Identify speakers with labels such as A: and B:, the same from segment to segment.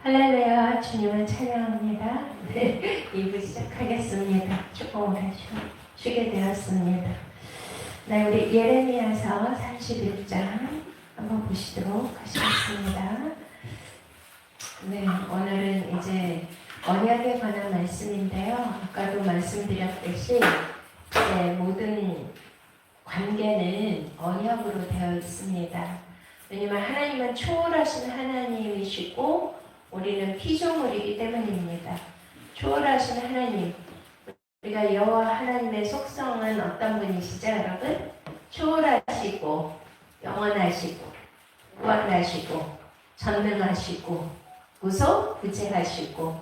A: 할렐루야, 주님을 찬양합니다. 네, 2부 시작하겠습니다. 조금 쉬게 되었습니다. 네, 우리 예레미야서 31장 한번 보시도록 하시겠습니다. 네, 오늘은 이제 언약에 관한 말씀인데요. 아까도 말씀드렸듯이 모든 관계는 언약으로 되어 있습니다. 왜냐하면 하나님은 초월하신 하나님이시고 우리는 피조물이기 때문입니다. 초월하신 하나님, 우리가 여호와 하나님의 속성은 어떤 분이시죠, 여러분? 초월하시고 영원하시고 무한하시고 전능하시고 무소부재하시고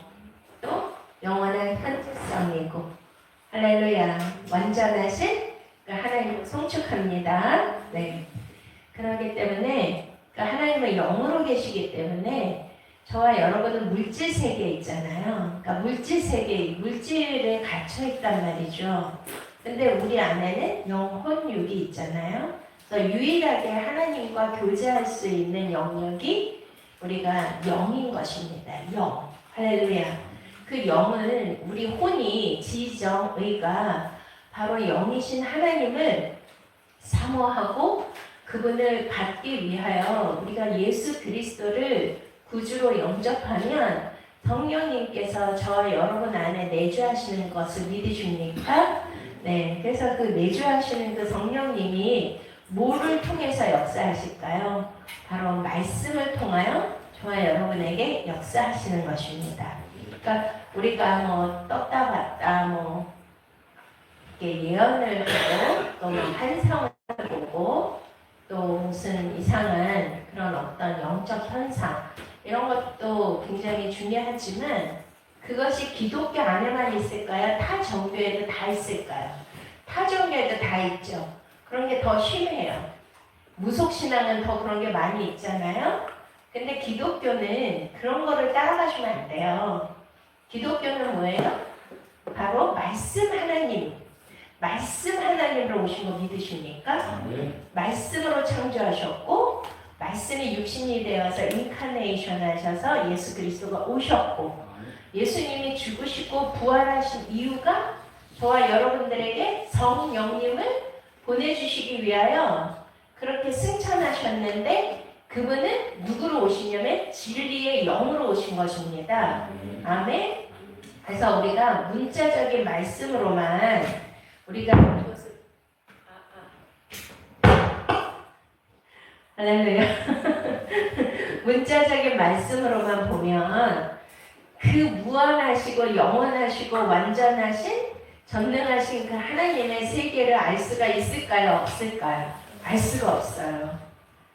A: 또 영원한 현재성이고 할렐루야, 완전하신 하나님을 송축합니다. 네. 그렇기 때문에 하나님은 영으로 계시기 때문에 저와 여러분은 물질 세계에 있잖아요. 그러니까 물질 세계, 물질에 갇혀 있단 말이죠. 근데 우리 안에는 영혼 육이 있잖아요. 그래서 유일하게 하나님과 교제할 수 있는 영역이 우리가 영인 것입니다. 영. 할렐루야. 그 영은 우리 혼이 지정의가 바로 영이신 하나님을 사모하고 그분을 받기 위하여 우리가 예수 그리스도를 구주로 영접하면 성령님께서 저와 여러분 안에 내주하시는 것을 믿으십니까? 네, 그래서 그 내주하시는 그 성령님이 뭐를 통해서 역사하실까요? 바로 말씀을 통하여 저와 여러분에게 역사하시는 것입니다. 그러니까 우리가 뭐 떴다 봤다 뭐 이렇게 예언을 하고 또 환상을 보고 또 무슨 이상한 그런 어떤 영적 현상 이런 것도 굉장히 중요하지만 그것이 기독교 안에만 있을까요? 타 종교에도 다 있을까요? 타 종교에도 다 있죠. 그런 게 더 심해요. 무속신앙은 더 그런 게 많이 있잖아요. 근데 기독교는 그런 거를 따라가시면 안 돼요. 기독교는 뭐예요? 바로 말씀 하나님. 말씀 하나님으로 오신 거 믿으십니까? 말씀으로 창조하셨고 말씀이 육신이 되어서 인카네이션 하셔서 예수 그리스도가 오셨고 예수님이 죽으시고 부활하신 이유가 저와 여러분들에게 성령님을 보내주시기 위하여 그렇게 승천하셨는데 그분은 누구로 오시냐면 진리의 영으로 오신 것입니다. 아멘. 그래서 우리가 문자적인 말씀으로만 우리가 그것을 할렐루야. 문자적인 말씀으로만 보면 그 무한하시고 영원하시고 완전하신 전능하신 그 하나님의 세계를 알 수가 있을까요? 없을까요? 알 수가 없어요.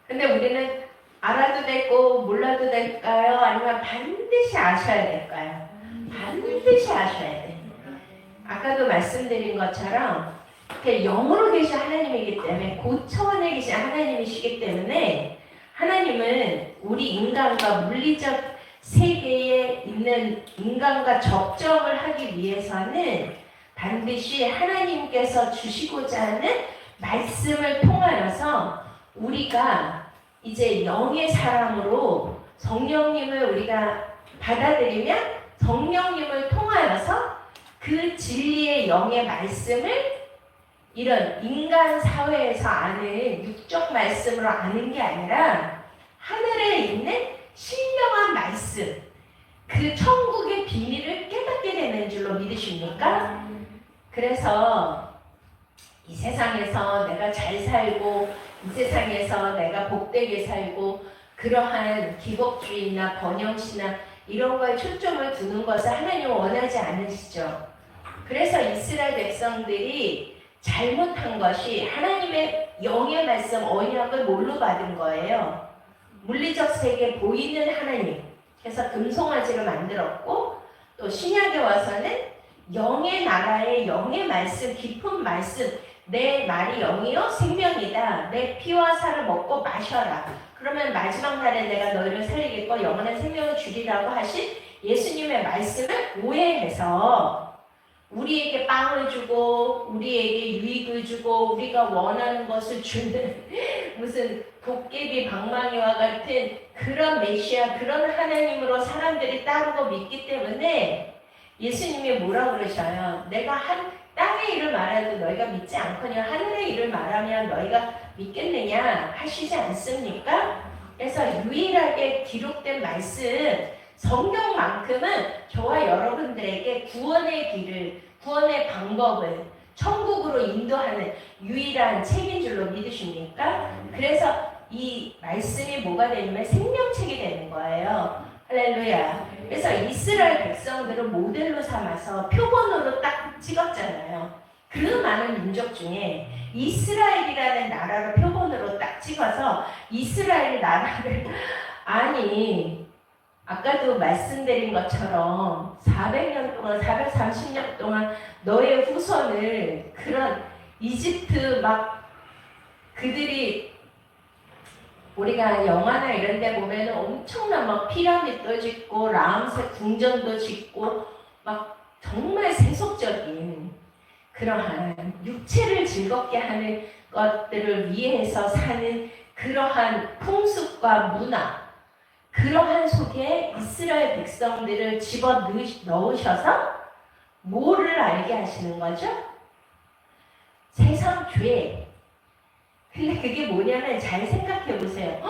A: 근데 우리는 알아도 되고 몰라도 될까요? 아니면 반드시 아셔야 될까요? 반드시 아셔야 돼요. 아까도 말씀드린 것처럼 영으로 계신 하나님이기 때문에 고차원에 계신 하나님이시기 때문에 하나님은 우리 인간과 물리적 세계에 있는 인간과 접점을 하기 위해서는 반드시 하나님께서 주시고자 하는 말씀을 통하여서 우리가 이제 영의 사람으로 성령님을 우리가 받아들이면 성령님을 통하여서 그 진리의 영의 말씀을 이런 인간 사회에서 아는 육적 말씀으로 아는 게 아니라 하늘에 있는 신령한 말씀, 그 천국의 비밀을 깨닫게 되는 줄로 믿으십니까? 그래서 이 세상에서 내가 잘 살고 이 세상에서 내가 복되게 살고 그러한 기복주의나 번영신앙 이런 거에 초점을 두는 것을 하나님은 원하지 않으시죠. 그래서 이스라엘 백성들이 잘못한 것이 하나님의 영의 말씀 언약을 뭘로 받은 거예요? 물리적 세계 보이는 하나님. 그래서 금송아지를 만들었고 또 신약에 와서는 영의 나라의 영의 말씀, 깊은 말씀. 내 말이 영이요 생명이다. 내 피와 살을 먹고 마셔라. 그러면 마지막 날에 내가 너희를 살리겠고 영원한 생명을 주리라고 하신 예수님의 말씀을 오해해서 우리에게 빵을 주고 우리에게 유익을 주고 우리가 원하는 것을 주는 무슨 도깨비 방망이와 같은 그런 메시아, 그런 하나님으로 사람들이 따르고 믿기 때문에 예수님이 뭐라 그러셔요? 내가 땅의 일을 말해도 너희가 믿지 않거니와 하늘의 일을 말하면 너희가 믿겠느냐 하시지 않습니까? 그래서 유일하게 기록된 말씀 성경만큼은 저와 여러분들에게 구원의 길을, 구원의 방법을 천국으로 인도하는 유일한 책인 줄로 믿으십니까? 그래서 이 말씀이 뭐가 되냐면 생명책이 되는 거예요. 할렐루야. 그래서 이스라엘 백성들을 모델로 삼아서 표본으로 딱 찍었잖아요. 그 많은 민족 중에 이스라엘이라는 나라를 표본으로 딱 찍어서 이스라엘 나라를 아니 아까도 말씀드린 것처럼 400년 동안 430년 동안 너의 후손을 그런 이집트 막 그들이 우리가 영화나 이런 데 보면 엄청난 막 피라미드도 짓고 라암세 궁전도 짓고 막 정말 세속적인 그러한 육체를 즐겁게 하는 것들을 위해서 사는 그러한 풍습과 문화, 그러한 속에 이스라엘 백성들을 집어 넣으셔서 뭐를 알게 하시는 거죠? 세상 죄. 근데 그게 뭐냐면 잘 생각해 보세요.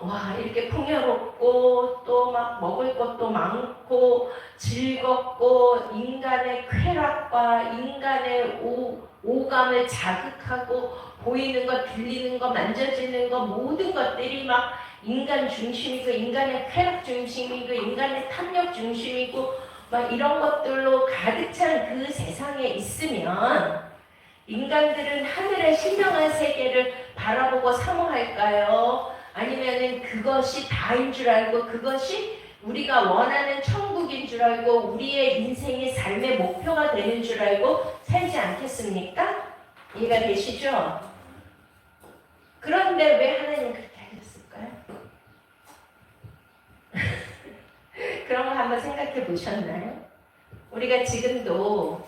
A: 와, 이렇게 풍요롭고 또 막 먹을 것도 많고 즐겁고 인간의 쾌락과 인간의 오감을 자극하고 보이는 것, 들리는 것, 만져지는 것 모든 것들이 막 인간 중심이고 인간의 쾌락 중심이고 인간의 탐욕 중심이고 막 이런 것들로 가득 찬 그 세상에 있으면 인간들은 하늘의 신령한 세계를 바라보고 사모할까요? 아니면은 그것이 다인 줄 알고 그것이 우리가 원하는 천국인 줄 알고 우리의 인생의 삶의 목표가 되는 줄 알고 살지 않겠습니까? 이해가 되시죠? 그런데 왜 하나님 그렇게 하셨을까요? 그런 거 한번 생각해 보셨나요? 우리가 지금도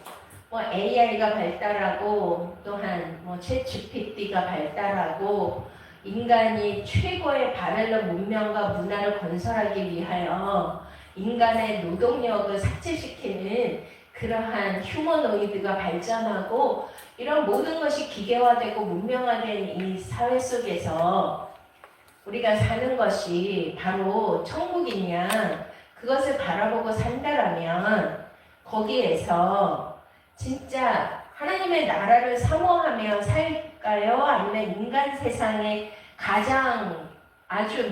A: 뭐 AI가 발달하고 또한 뭐 챗GPT가 발달하고 인간이 최고의 바벨론 문명과 문화를 건설하기 위하여 인간의 노동력을 삭제시키는 그러한 휴머노이드가 발전하고 이런 모든 것이 기계화되고 문명화된 이 사회 속에서 우리가 사는 것이 바로 천국이냐 그것을 바라보고 산다라면 거기에서 진짜 하나님의 나라를 사모하며 살까요? 아니면 인간 세상의 가장 아주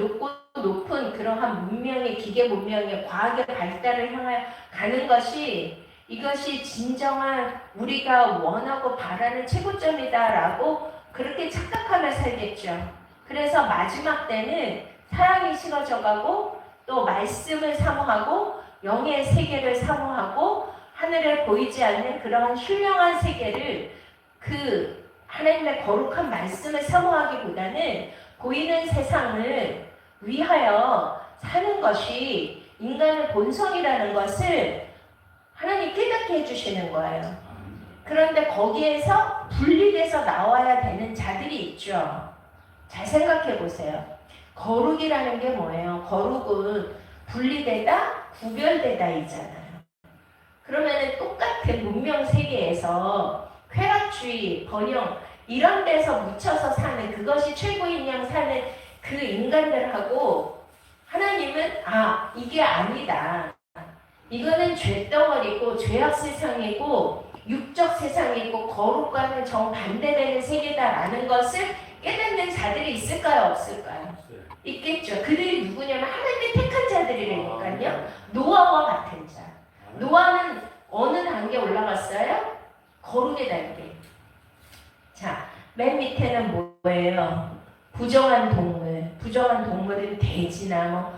A: 높은 그러한 문명의 기계 문명의 과학의 발달을 향하여 가는 것이 이것이 진정한 우리가 원하고 바라는 최고점이다라고 그렇게 착각하며 살겠죠. 그래서 마지막 때는 사랑이 식어져 가고 또 말씀을 사모하고 영의 세계를 사모하고 하늘에 보이지 않는 그러한 훌륭한 세계를 그 하나님의 거룩한 말씀을 사모하기보다는 보이는 세상을 위하여 사는 것이 인간의 본성이라는 것을 하나님 깨닫게 해주시는 거예요. 그런데 거기에서 분리돼서 나와야 되는 자들이 있죠. 잘 생각해 보세요. 거룩이라는 게 뭐예요? 거룩은 분리되다, 구별되다 있잖아요. 그러면은 똑같은 문명 세계에서 쾌락주의, 번영 이런 데서 묻혀서 사는 그것이 최고인 양 사는 그 인간들하고 하나님은 이게 아니다. 이거는 죄덩어리고 죄악 세상이고 육적 세상이고 거룩과는 정반대되는 세계다라는 것을 깨닫는 자들이 있을까요? 없을까요? 있겠죠. 그들이 누구냐면 하나님의 택한 자들이라니까요. 노아와 같은 자. 노아는 어느 단계 올라갔어요? 거룩의 단계. 자, 맨 밑에는 뭐예요? 부정한 동물. 부정한 동물은 돼지나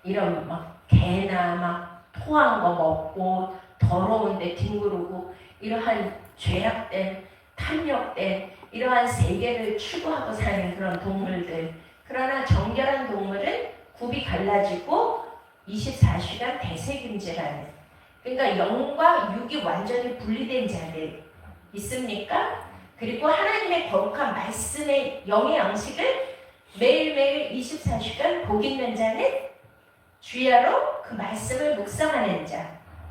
A: 이런 막 개나 막 토한 거 먹고 더러운데 뒹구르고 이러한 죄악된 탐욕된 이러한 세계를 추구하고 사는 그런 동물들. 그러나 정결한 동물은 굽이 갈라지고 24시간 대세균제라는 그러니까 영과 육이 완전히 분리된 자들 있습니까? 그리고 하나님의 거룩한 말씀의 영의 양식을 매일매일 24시간 복 있는 자는 주야로 그 말씀을 묵상하는 자.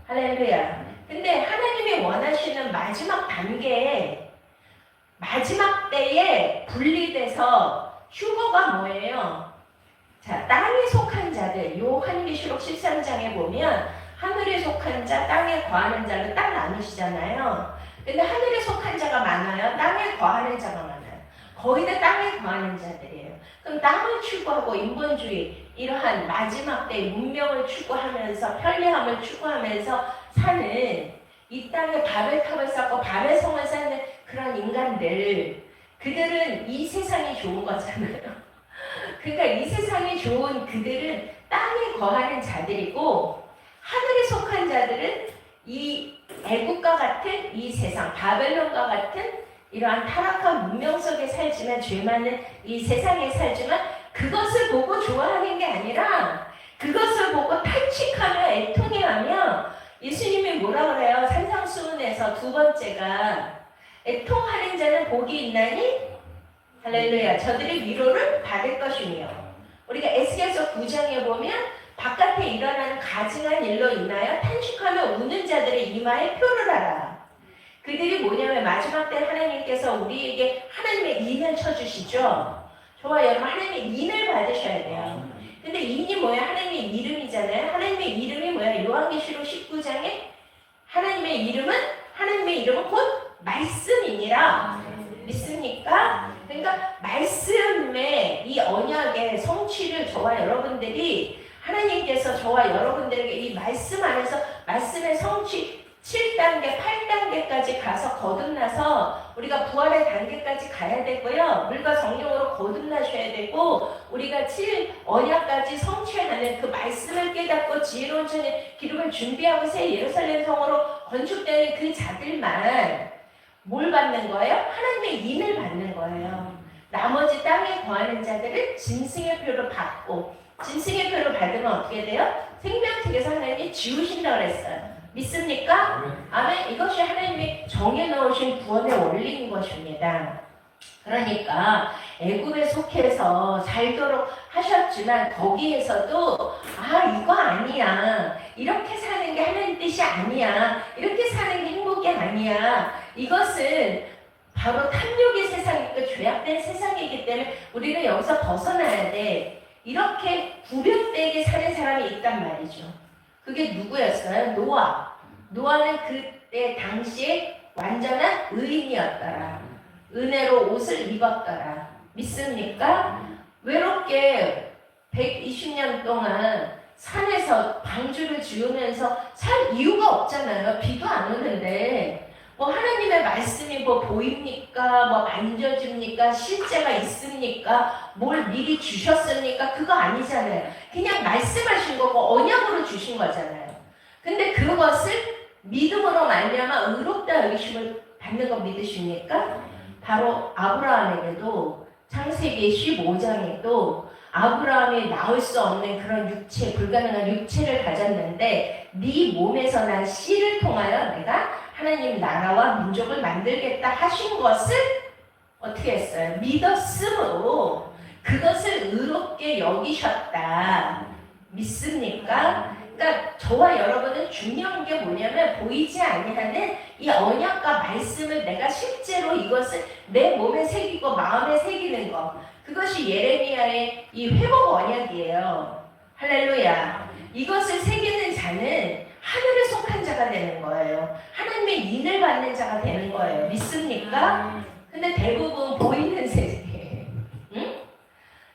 A: 할렐루야. 근데 하나님이 원하시는 마지막 단계에 마지막 때에 분리돼서 휴거가 뭐예요? 자, 땅에 속한 자들, 요한계시록 13장에 보면 하늘에 속한 자, 땅에 거하는 자를 딱 나누시잖아요. 근데 하늘에 속한 자가 많아요? 땅에 거하는 자가 많아요? 거의 다 땅에 거하는 자들이에요. 그럼 땅을 추구하고 인본주의, 이러한 마지막 때 문명을 추구하면서 편리함을 추구하면서 사는 이 땅에 바벨탑을 쌓고 바벨성을 쌓는 그런 인간들, 그들은 이 세상이 좋은 거잖아요. 그러니까 이 세상이 좋은 그들은 땅에 거하는 자들이고, 하늘에 속한 자들은 이 애국과 같은 이 세상, 바벨론과 같은 이러한 타락한 문명 속에 살지만, 죄 많은 이 세상에 살지만 그것을 보고 좋아하는 게 아니라 그것을 보고 탄식하며 애통해하며, 예수님이 뭐라 그래요? 산상수훈에서 두 번째가 애통하는 자는 복이 있나니 할렐루야 저들이 위로를 받을 것이며, 우리가 에스겔서 9장에 보면 바깥에 일어나는 가증한 일로 인하여 탄식하며 우는 자들의 이마에 표를 하라. 그들이 뭐냐면 마지막 때 하나님께서 우리에게 하나님의 인을 쳐주시죠. 저와 여러분 하나님의 인을 받으셔야 돼요. 근데 인이 뭐야? 하나님의 이름이잖아요. 하나님의 이름이 뭐야? 요한계시록 19장에 하나님의 이름은 곧 말씀이니라. 믿습니까? 그러니까 말씀의 이 언약의 성취를 저와 여러분들이, 하나님께서 저와 여러분들에게 이 말씀 안에서 말씀의 성취 7단계, 8단계까지 가서 거듭나서 우리가 부활의 단계까지 가야 되고요. 물과 성령으로 거듭나셔야 되고, 우리가 7 언약까지 성취하는 그 말씀을 깨닫고 지혜로운 천의 기름을 준비하고 새 예루살렘 성으로 건축되는 그 자들만 뭘 받는 거예요? 하나님의 인을 받는 거예요. 나머지 땅에 거하는 자들은 짐승의 표를 받고, 짐승의 표를 받으면 어떻게 돼요? 생명책에서 하나님이 지우신다고 그랬어요. 믿습니까? 아멘. 이것이 하나님이 정해놓으신 구원의 원리인 것입니다. 그러니까 애굽에 속해서 살도록 하셨지만 거기에서도 이거 아니야, 이렇게 사는 게 하나님 뜻이 아니야, 이렇게 사는 게 행복이 아니야, 이것은 바로 탐욕의 세상이고 죄악된 세상이기 때문에 우리는 여기서 벗어나야 돼, 이렇게 구별되게 사는 사람이 있단 말이죠. 그게 누구였어요? 노아는 그때 당시에 완전한 의인이었더라. 은혜로 옷을 입었더라. 믿습니까? 외롭게 120년 동안 산에서 방주를 지으면서 살 이유가 없잖아요. 비도 안 오는데 뭐 하나님의 말씀이 뭐 보입니까? 뭐 만져집니까? 실제가 있습니까? 뭘 미리 주셨습니까? 그거 아니잖아요. 그냥 말씀하신 거고 언약으로 주신 거잖아요. 근데 그것을 믿음으로 말미암아 의롭다 의심을 받는 거 믿으십니까? 바로 아브라함에게도 창세기 15장에도 아브라함이 나올 수 없는 그런 육체, 불가능한 육체를 가졌는데 네 몸에서 난 씨를 통하여 내가 하나님 나라와 민족을 만들겠다 하신 것을 어떻게 했어요? 믿었으므로 그것을 의롭게 여기셨다. 믿습니까? 그러니까 저와 여러분은 중요한 게 뭐냐면 보이지 아니하는 이 언약과 말씀을 내가 실제로 이것을 내 몸에 새기고 마음에 새기는 것, 그것이 예레미야의 이 회복 언약이에요. 할렐루야. 이것을 새기는 자는 하늘에 속한 자가 되는 거예요. 하나님의 인을 받는 자가 되는 거예요. 믿습니까? 근데 대부분 보이는 세계, 응?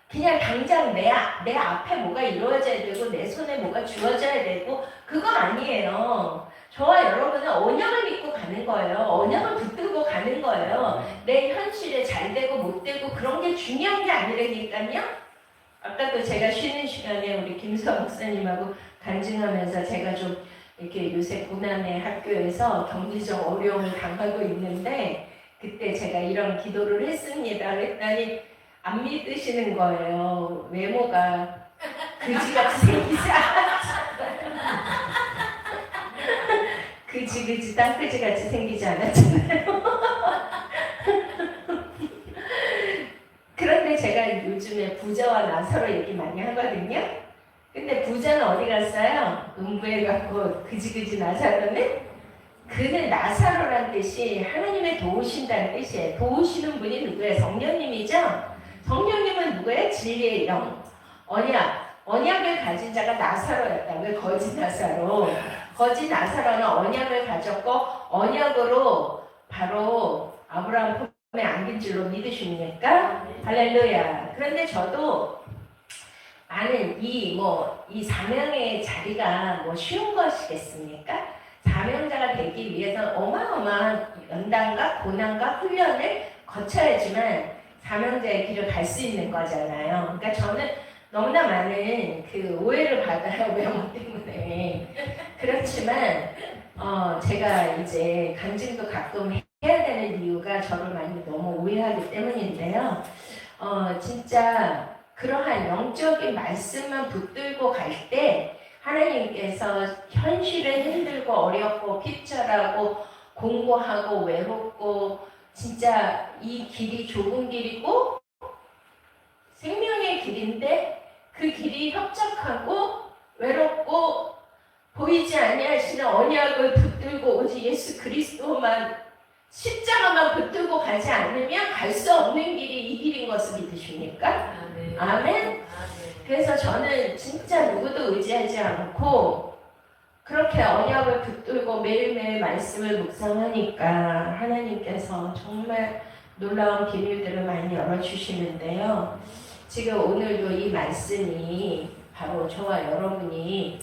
A: 그냥 당장 내 앞에 뭐가 이루어져야 되고 내 손에 뭐가 주어져야 되고 그거 아니에요. 저와 여러분은 언약을 믿고 가는 거예요. 언약을 붙들고 가는 거예요. 내 현실에 잘 되고 못 되고 그런 게 중요한 게 아니라니까요. 아까도 제가 쉬는 시간에 우리 김수아 목사님하고 간증하면서 제가 좀 이렇게 요새 고난의 학교에서 경제적 어려움을 당하고 있는데 그때 제가 이런 기도를 했습니다. 그랬더니 안 믿으시는 거예요. 외모가 그지같이 생기지 않았잖아요. 그지 땅그지같이 생기지 않았잖아요. 몰랐어요? 음부해갖고 그지그지 나사로는? 그는 나사로란 뜻이 하나님의 도우신다는 뜻이에요. 도우시는 분이 누구예요? 성령님이죠? 성령님은 누구예요? 진리의 영. 언약을 가진 자가 나사로였다. 왜 거짓 나사로? 거짓 나사로는 언약을 가졌고 언약으로 바로 아브라함 품에 안긴 줄로 믿으십니까? 할렐루야. 그런데 저도 아는 이 사명의 자리가 쉬운 것이겠습니까? 사명자가 되기 위해서는 어마어마한 연단과 고난과 훈련을 거쳐야지만 사명자의 길을 갈 수 있는 거잖아요. 그러니까 저는 너무나 많은 그 오해를 받아요. 외모 때문에. 그렇지만 제가 이제 간증도 가끔 해야 되는 이유가 저를 많이 너무 오해하기 때문인데요. 진짜 그러한 영적인 말씀만 붙들고 갈 때 하나님께서 현실은 힘들고 어렵고 피처라고 공고하고 외롭고 진짜 이 길이 좁은 길이고 생명의 길인데 그 길이 협착하고 외롭고 보이지 아니하시는 언약을 붙들고 오직 예수 그리스도만 십자가만 붙들고 가지 않으면 갈 수 없는 길이 이 길인 것을 믿으십니까? 아멘. 그래서 저는 진짜 누구도 의지하지 않고 그렇게 언약을 붙들고 매일매일 말씀을 묵상하니까 하나님께서 정말 놀라운 비밀들을 많이 열어주시는데요. 지금 오늘도 이 말씀이 바로 저와 여러분이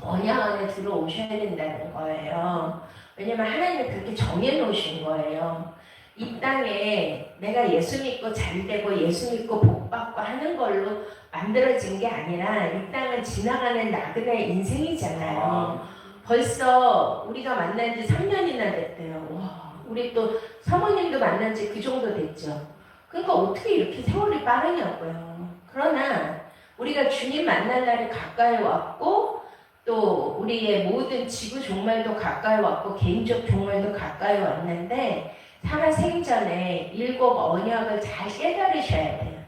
A: 언약 안에 들어오셔야 된다는 거예요. 왜냐면 하나님이 그렇게 정해놓으신 거예요. 이 땅에 내가 예수 믿고 잘되고 예수 믿고 복받고 하는 걸로 만들어진 게 아니라 이 땅은 지나가는 나그네 인생이잖아요. 벌써 우리가 만난 지 3년이나 됐대요. 와, 우리 또 사모님도 만난 지 그 정도 됐죠. 그러니까 어떻게 이렇게 세월이 빠르냐고요. 그러나 우리가 주님 만날 날이 가까이 왔고 또 우리의 모든 지구 종말도 가까이 왔고 개인적 종말도 가까이 왔는데 살아생전에 7 언약을 잘 깨달으셔야 돼요.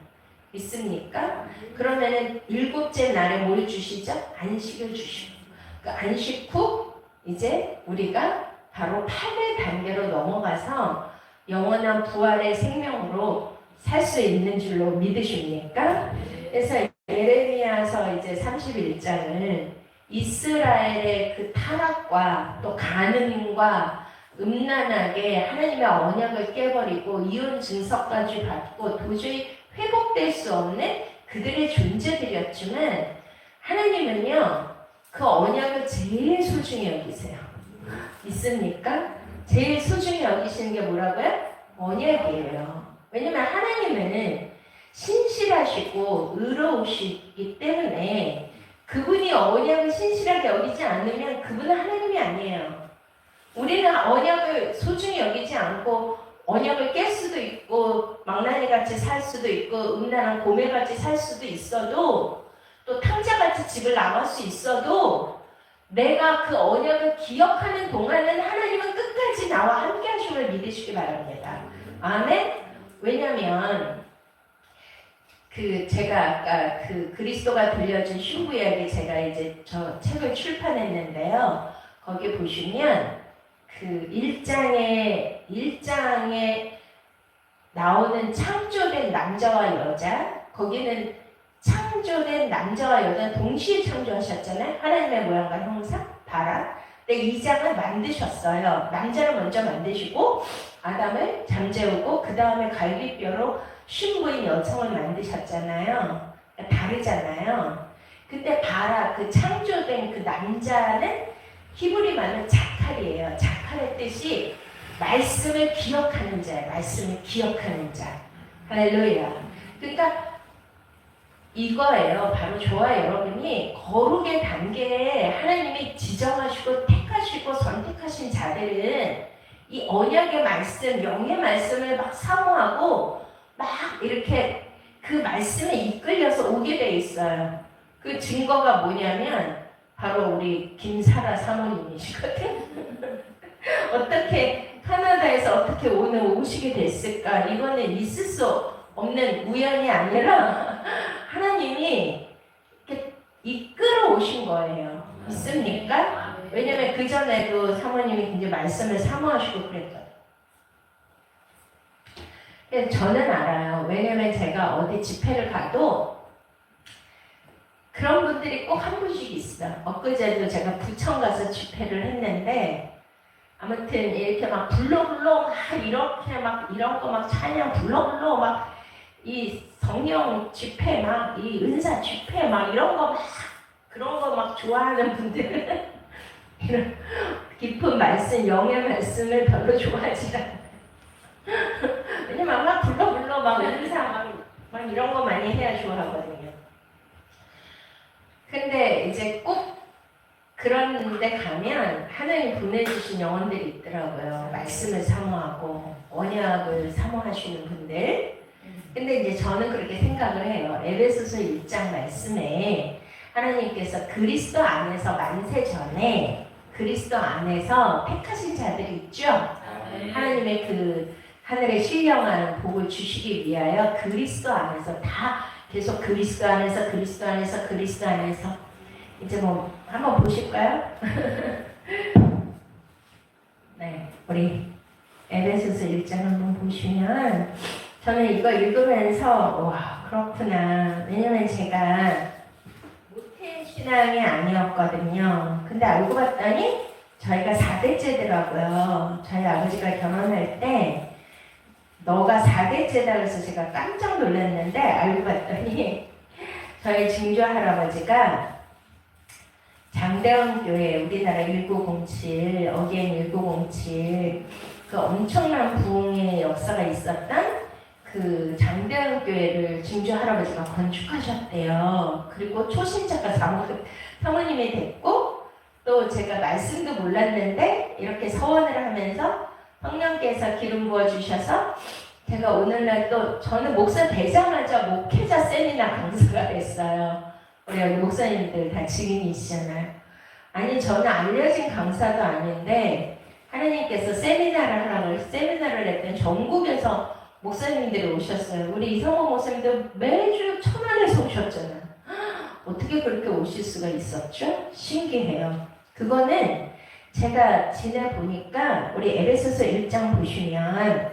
A: 믿습니까? 그러면은 7째 날에 뭘 주시죠? 안식을 주시고 그 안식 후 이제 우리가 바로 8의 단계로 넘어가서 영원한 부활의 생명으로 살 수 있는 줄로 믿으십니까? 그래서 예레미야서 이제 31장을 이스라엘의 그 타락과 또 간음과 음란하게 하나님의 언약을 깨버리고 이혼 증서까지 받고 도저히 회복될 수 없는 그들의 존재들이었지만 하나님은요 그 언약을 제일 소중히 여기세요. 있습니까? 제일 소중히 여기시는 게 뭐라고요? 언약이에요. 왜냐면 하나님은 신실하시고 의로우시기 때문에 그분이 언약을 신실하게 여기지 않으면 그분은 하나님이 아니에요. 우리는 언약을 소중히 여기지 않고 언약을 깰 수도 있고 망나니같이 살 수도 있고 음란한 고매같이 살 수도 있어도 또 탕자같이 집을 나갈 수 있어도 내가 그 언약을 기억하는 동안은 하나님은 끝까지 나와 함께 하심을 믿으시기 바랍니다. 아멘? 왜냐면 제가 아까 그리스도가 들려준 신부 이야기 제가 이제 저 책을 출판했는데요. 거기 보시면 1장에 나오는 창조된 남자와 여자, 거기는 창조된 남자와 여자는 동시에 창조하셨잖아요. 하나님의 모양과 형상, 바라. 근데 2장을 만드셨어요. 남자를 먼저 만드시고 아담을 잠재우고 그 다음에 갈비뼈로 신부인 여성을 만드셨잖아요. 다르잖아요. 근데 바라, 그 창조된 그 남자는 히브리 말로 자칼이에요. 자칼의 뜻이 말씀을 기억하는 자예요. 말씀을 기억하는 자. 할렐루야. 그러니까 이거예요. 바로 저와 여러분이 거룩의 단계에 하나님이 지정하시고 택하시고 선택하신 자들은 이 언약의 말씀, 영의 말씀을 막 사모하고 막 이렇게 그 말씀에 이끌려서 오게 돼 있어요. 그 증거가 뭐냐면 바로 우리 김사라 사모님이시거든. 어떻게 카나다에서 어떻게 오늘 오시게 됐을까? 이거는 있을 수 없는 우연이 아니라 하나님이 이렇게 이끌어 인간으로 오신 거예요. 있습니까? 왜냐면 그 전에도 사모님이 이제 말씀을 사모하시고 그랬거든요. 저는 알아요. 왜냐면 제가 어디 집회를 가도 그런 분들이 꼭 한 분씩 있어요. 엊그제도 제가 부천 가서 집회를 했는데 아무튼 이렇게 막 불러 막 이렇게 막 이런 거 막 찬양 불러 막 이 성령 집회 막 이 은사 집회 막 이런 거 막 그런 거 막 좋아하는 분들은 이런 깊은 말씀 영의 말씀을 별로 좋아하지 않아요. 왜냐면 막 불러 막 은사 막 이런 거 많이 해야 좋아하거든요. 근데 이제 꼭 그런 데 가면 하나님 보내주신 영혼들이 있더라고요. 말씀을 사모하고 언약을 사모하시는 분들. 근데 이제 저는 그렇게 생각을 해요. 에베소서 1장 말씀에 하나님께서 그리스도 안에서 만세 전에 그리스도 안에서 택하신 자들이 있죠. 하나님의 그 하늘의 신령한 복을 주시기 위하여 그리스도 안에서 다 계속 그리스도 안에서 이제 뭐 한번 보실까요? 네, 우리 에베소서 1장 한번 보시면 저는 이거 읽으면서 와 그렇구나. 왜냐면 제가 모태신앙이 아니었거든요. 근데 알고 봤더니 저희가 4대째더라고요. 저희 아버지가 결혼할 때 너가 4대째다 그래서 제가 깜짝 놀랐는데 알고 봤더니 저희 증조 할아버지가 장대원 교회 우리나라 1907 어게인 1907 그 엄청난 부흥의 역사가 있었던 그 장대원 교회를 증조 할아버지가 건축하셨대요. 그리고 초신자가 사모님이 됐고 또 제가 말씀도 몰랐는데 이렇게 서원을 하면서 성령께서 기름 부어주셔서 제가 오늘날 또 저는 목사 되자마자 목회자 세미나 강사가 됐어요. 우리 여기 목사님들 다 증인이시잖아요. 아니 저는 알려진 강사도 아닌데 하나님께서 세미나를 했더니 전국에서 목사님들이 오셨어요. 우리 이성호 목사님도 매주 천안에서 오셨잖아요. 어떻게 그렇게 오실 수가 있었죠? 신기해요. 그거는 제가 지내보니까 우리 에베소서 1장 보시면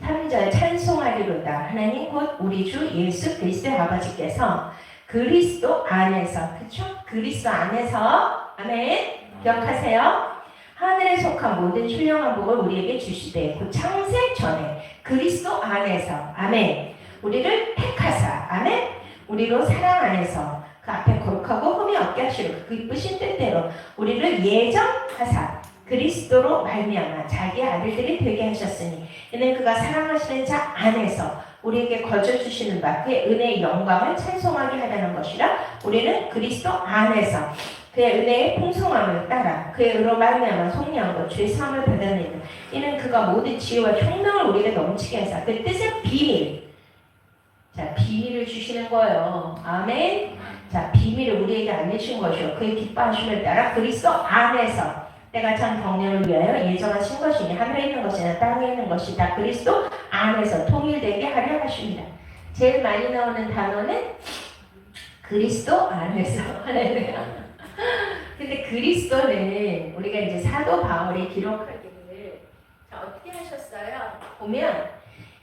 A: 3절 찬송하리로다 하나님 곧 우리 주 예수 그리스도의 아버지께서 그리스도 안에서 그쵸? 그리스도 안에서 아멘 기억하세요. 하늘에 속한 모든 신령한 복을 우리에게 주시되 그 창세 전에 그리스도 안에서 아멘 우리를 택하사 아멘 우리로 사랑 안에서 그 앞에 거룩하고 흠이 없게 하시고 그 이쁘신 뜻대로 우리를 예정하사 그리스도로 말미암아 자기 아들들이 되게 하셨으니 이는 그가 사랑하시는 자 안에서 우리에게 거저주시는 바 그의 은혜의 영광을 찬송하게 하려는 것이라. 우리는 그리스도 안에서 그의 은혜의 풍성함을 따라 그의 의로 말미암아 속량과 죄 사함을 받아내는 이는 그가 모든 지혜와 총명을 우리에게 넘치게 하사 그 뜻의 비밀. 자, 비밀을 주시는 거예요. 아멘. 자, 비밀을 우리에게 알려주신 것이요 그의 기뻐하심을 따라 그리스도 안에서 때가 참 경륜을 위하여 예정하신 것이니 하늘에 있는 것이나 땅에 있는 것이 다 그리스도 안에서 통일되게 하려 하십니다. 제일 많이 나오는 단어는 그리스도 안에서. 근데 그리스도는 우리가 이제 사도 바울이 기록하기를 어떻게 하셨어요? 보면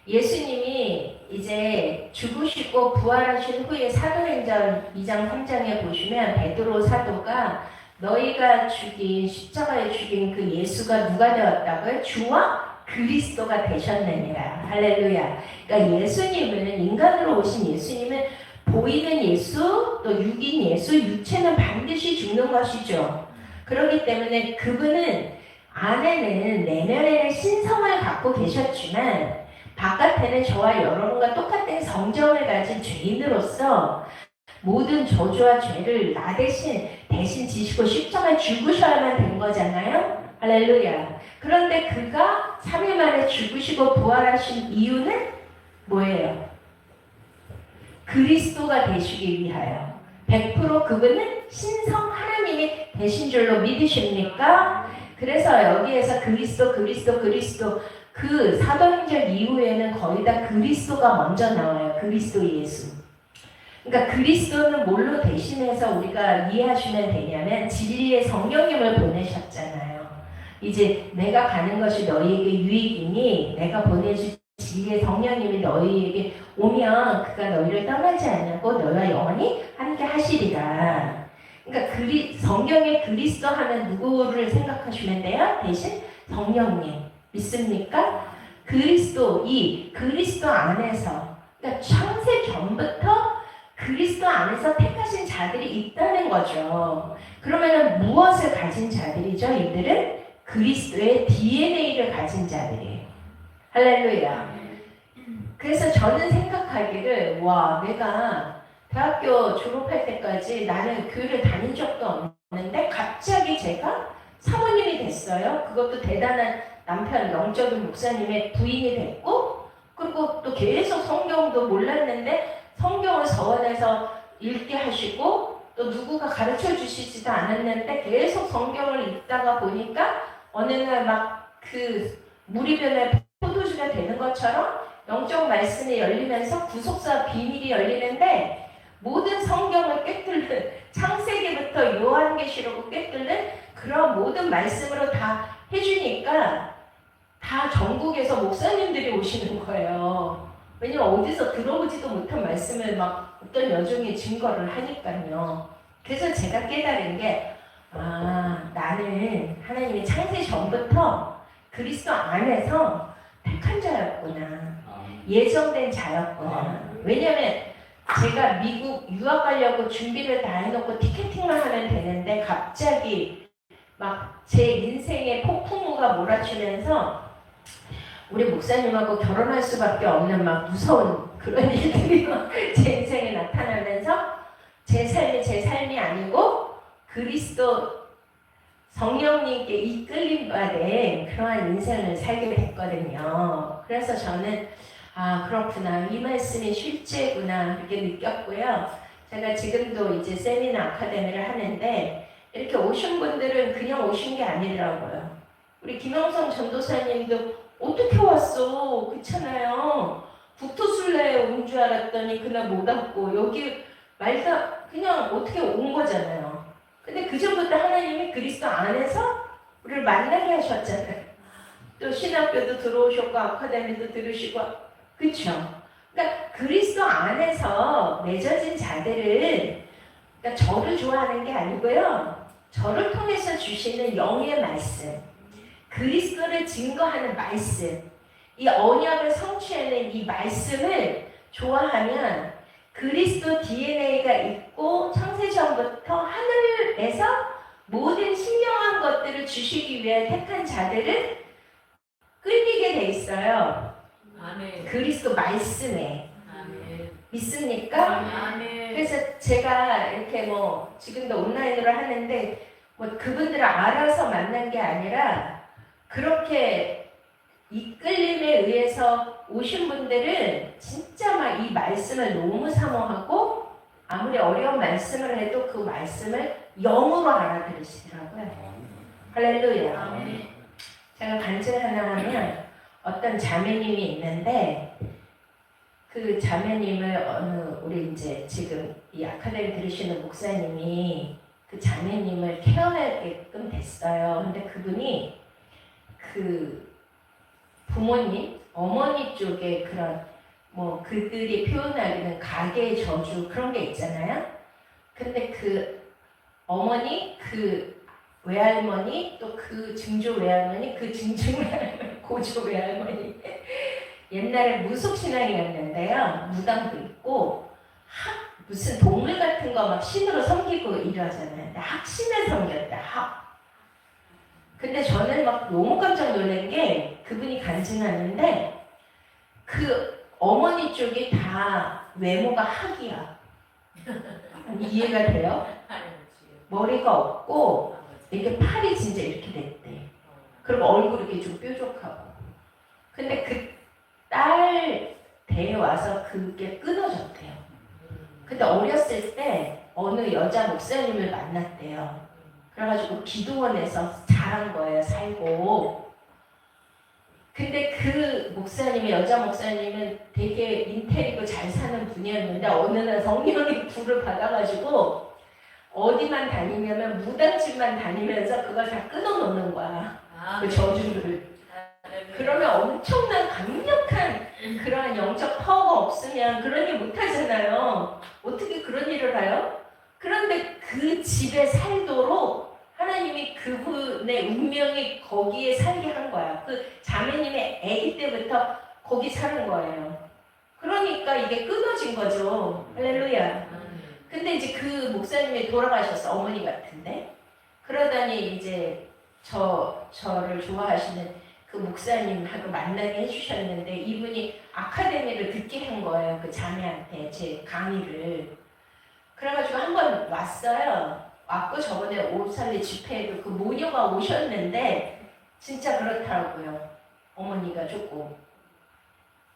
A: 예수님이 이제 죽으시고 부활하신 후에 사도행전 2장 3장에 보시면 베드로 사도가 너희가 죽인 십자가에 죽인 그 예수가 누가 되었다고요? 주와 그리스도가 되셨느니라. 할렐루야. 그러니까 예수님은 인간으로 오신 예수님은 보이는 예수 또 육인 예수 육체는 반드시 죽는 것이죠. 그렇기 때문에 그분은 안에는 내면에는 신성을 갖고 계셨지만 바깥에는 저와 여러분과 똑같은 성정을 가진 죄인으로서 모든 저주와 죄를 나 대신 지시고 십자가에 죽으셔야만 된 거잖아요. 할렐루야. 그런데 그가 3일 만에 죽으시고 부활하신 이유는 뭐예요? 그리스도가 되시기 위하여. 100% 그분은 신성 하나님이 되신 줄로 믿으십니까? 그래서 여기에서 그리스도 그 사도행전 이후에는 거의 다 그리스도가 먼저 나와요. 그리스도 예수. 그러니까 그리스도는 뭘로 대신해서 우리가 이해하시면 되냐면 진리의 성령님을 보내셨잖아요. 이제 내가 가는 것이 너희에게 유익이니 내가 보내줄 진리의 성령님이 너희에게 오면 그가 너희를 떠나지 않고 너희와 영원히 함께 하시리라. 그러니까 성경의 그리스도 하면 누구를 생각하시면 돼요? 대신 성령님. 믿습니까? 그리스도 안에서, 그러니까 창세 전부터 그리스도 안에서 택하신 자들이 있다는 거죠. 그러면은 무엇을 가진 자들이죠? 이들은 그리스도의 DNA를 가진 자들이에요. 할렐루야. 그래서 저는 생각하기를 내가 대학교 졸업할 때까지 나는 교회를 다닌 적도 없는데 갑자기 제가 사모님이 됐어요. 그것도 대단한 남편 영적인 목사님의 부인이 됐고, 그리고 또 계속 성경도 몰랐는데 성경을 서원에서 읽게 하시고 또 누구가 가르쳐 주시지도 않았는데 계속 성경을 읽다가 보니까 어느 날 막 그 무리변의 포도주가 되는 것처럼 영적 말씀이 열리면서 구속사 비밀이 열리는데 모든 성경을 꿰뚫는 창세기부터 요한계시록을 꿰뚫는 그런 모든 말씀으로 다 해주니까 다 전국에서 목사님들이 오시는 거예요. 왜냐면 어디서 들어보지도 못한 말씀을 막 어떤 여종이 증거를 하니까요. 그래서 제가 깨달은 게 나는 하나님이 창세 전부터 그리스도 안에서 택한 자였구나. 예정된 자였구나. 왜냐면 제가 미국 유학 가려고 준비를 다 해놓고 티켓팅만 하면 되는데 갑자기 막 제 인생의 폭풍우가 몰아치면서 우리 목사님하고 결혼할 수밖에 없는 막 무서운 그런 일들이 제 인생에 나타나면서 제 삶이 아니고 그리스도 성령님께 이끌림 받은 그러한 인생을 살게 됐거든요. 그래서 저는 그렇구나. 이 말씀이 실제구나. 이렇게 느꼈고요. 제가 지금도 이제 세미나 아카데미를 하는데 이렇게 오신 분들은 그냥 오신 게 아니더라고요. 우리 김영성 전도사님도 어떻게 왔어? 그렇잖아요. 국토순례에 온 줄 알았더니 그날 못 왔고 여기 말다 그냥 어떻게 온 거잖아요. 근데 그전부터 하나님이 그리스도 안에서 우리를 만나게 하셨잖아요. 또 신학교도 들어오셨고 아카데미도 들으시고 그렇죠. 그러니까 그리스도 안에서 맺어진 자들은 그러니까 저를 좋아하는 게 아니고요. 저를 통해서 주시는 영의 말씀, 그리스도를 증거하는 말씀, 이 언약을 성취하는 이 말씀을 좋아하면 그리스도 DNA가 있고 창세전부터 하늘에서 모든 신령한 것들을 주시기 위해 택한 자들은 끌리게 돼 있어요.
B: 아멘.
A: 그리스도 말씀에.
B: 아멘.
A: 믿습니까?
B: 아멘.
A: 그래서 제가 이렇게 지금도 온라인으로 하는데 그분들을 알아서 만난 게 아니라 그렇게 이끌림에 의해서 오신 분들은 진짜 막 이 말씀을 너무 사모하고 아무리 어려운 말씀을 해도 그 말씀을 영으로 알아들으시더라고요. 할렐루야.
B: 아멘.
A: 제가 간증 하나 하면 어떤 자매님이 있는데 그 자매님을 우리 이제 지금 이 아카데미 들으시는 목사님이 그 자매님을 케어하게끔 됐어요. 근데 그분이 그 부모님, 어머니 쪽에 그런 그들이 표현하기는 가계의 저주 그런 게 있잖아요. 근데 그 어머니, 그 외할머니, 또 그 증조 외할머니, 그 증증 외할머니, 고조 외할머니 옛날에 무속신앙이었는데요. 무당도 있고 무슨 동물 같은 거 막 신으로 섬기고 이러잖아요. 학신을 섬겼다. 근데 저는 막 너무 깜짝 놀란 게 그분이 간증하는데 그 어머니 쪽이 다 외모가 학이야. 이해가 돼요? 머리가 없고 이렇게 팔이 진짜 이렇게 됐대. 그리고 얼굴이 이렇게 좀 뾰족하고. 근데 그 딸 대에 와서 그게 끊어졌대요. 근데 어렸을 때 어느 여자 목사님을 만났대요. 그래가지고 기도원에서 자란 거예요. 살고. 근데 그 목사님이, 여자 목사님은 되게 인테리고 잘 사는 분이었는데 어느 날 성령의 불을 받아가지고 어디만 다니냐면 무당집만 다니면서 그걸 다 끊어놓는 거야. 그 저주를. 그러면 엄청난 강력한 그러한 영적 파워가 없으면 그런 일 못하잖아요. 어떻게 그런 일을 해요? 그런데 그 집에 살도록 하나님이 그분의 운명이 거기에 살게 한 거야. 그 자매님의 아기 때부터 거기 사는 거예요. 그러니까 이게 끊어진 거죠. 할렐루야. 근데 이제 그 목사님이 돌아가셨어. 어머니 같은데. 그러더니 이제 저를 좋아하시는 그 목사님하고 만나게 해주셨는데 이분이 아카데미를 듣게 한 거예요. 그 자매한테 제 강의를. 그래가지고 한번 왔어요. 왔고 저번에 오살리 집회에도 그 모녀가 오셨는데 진짜 그렇더라고요. 어머니가 조금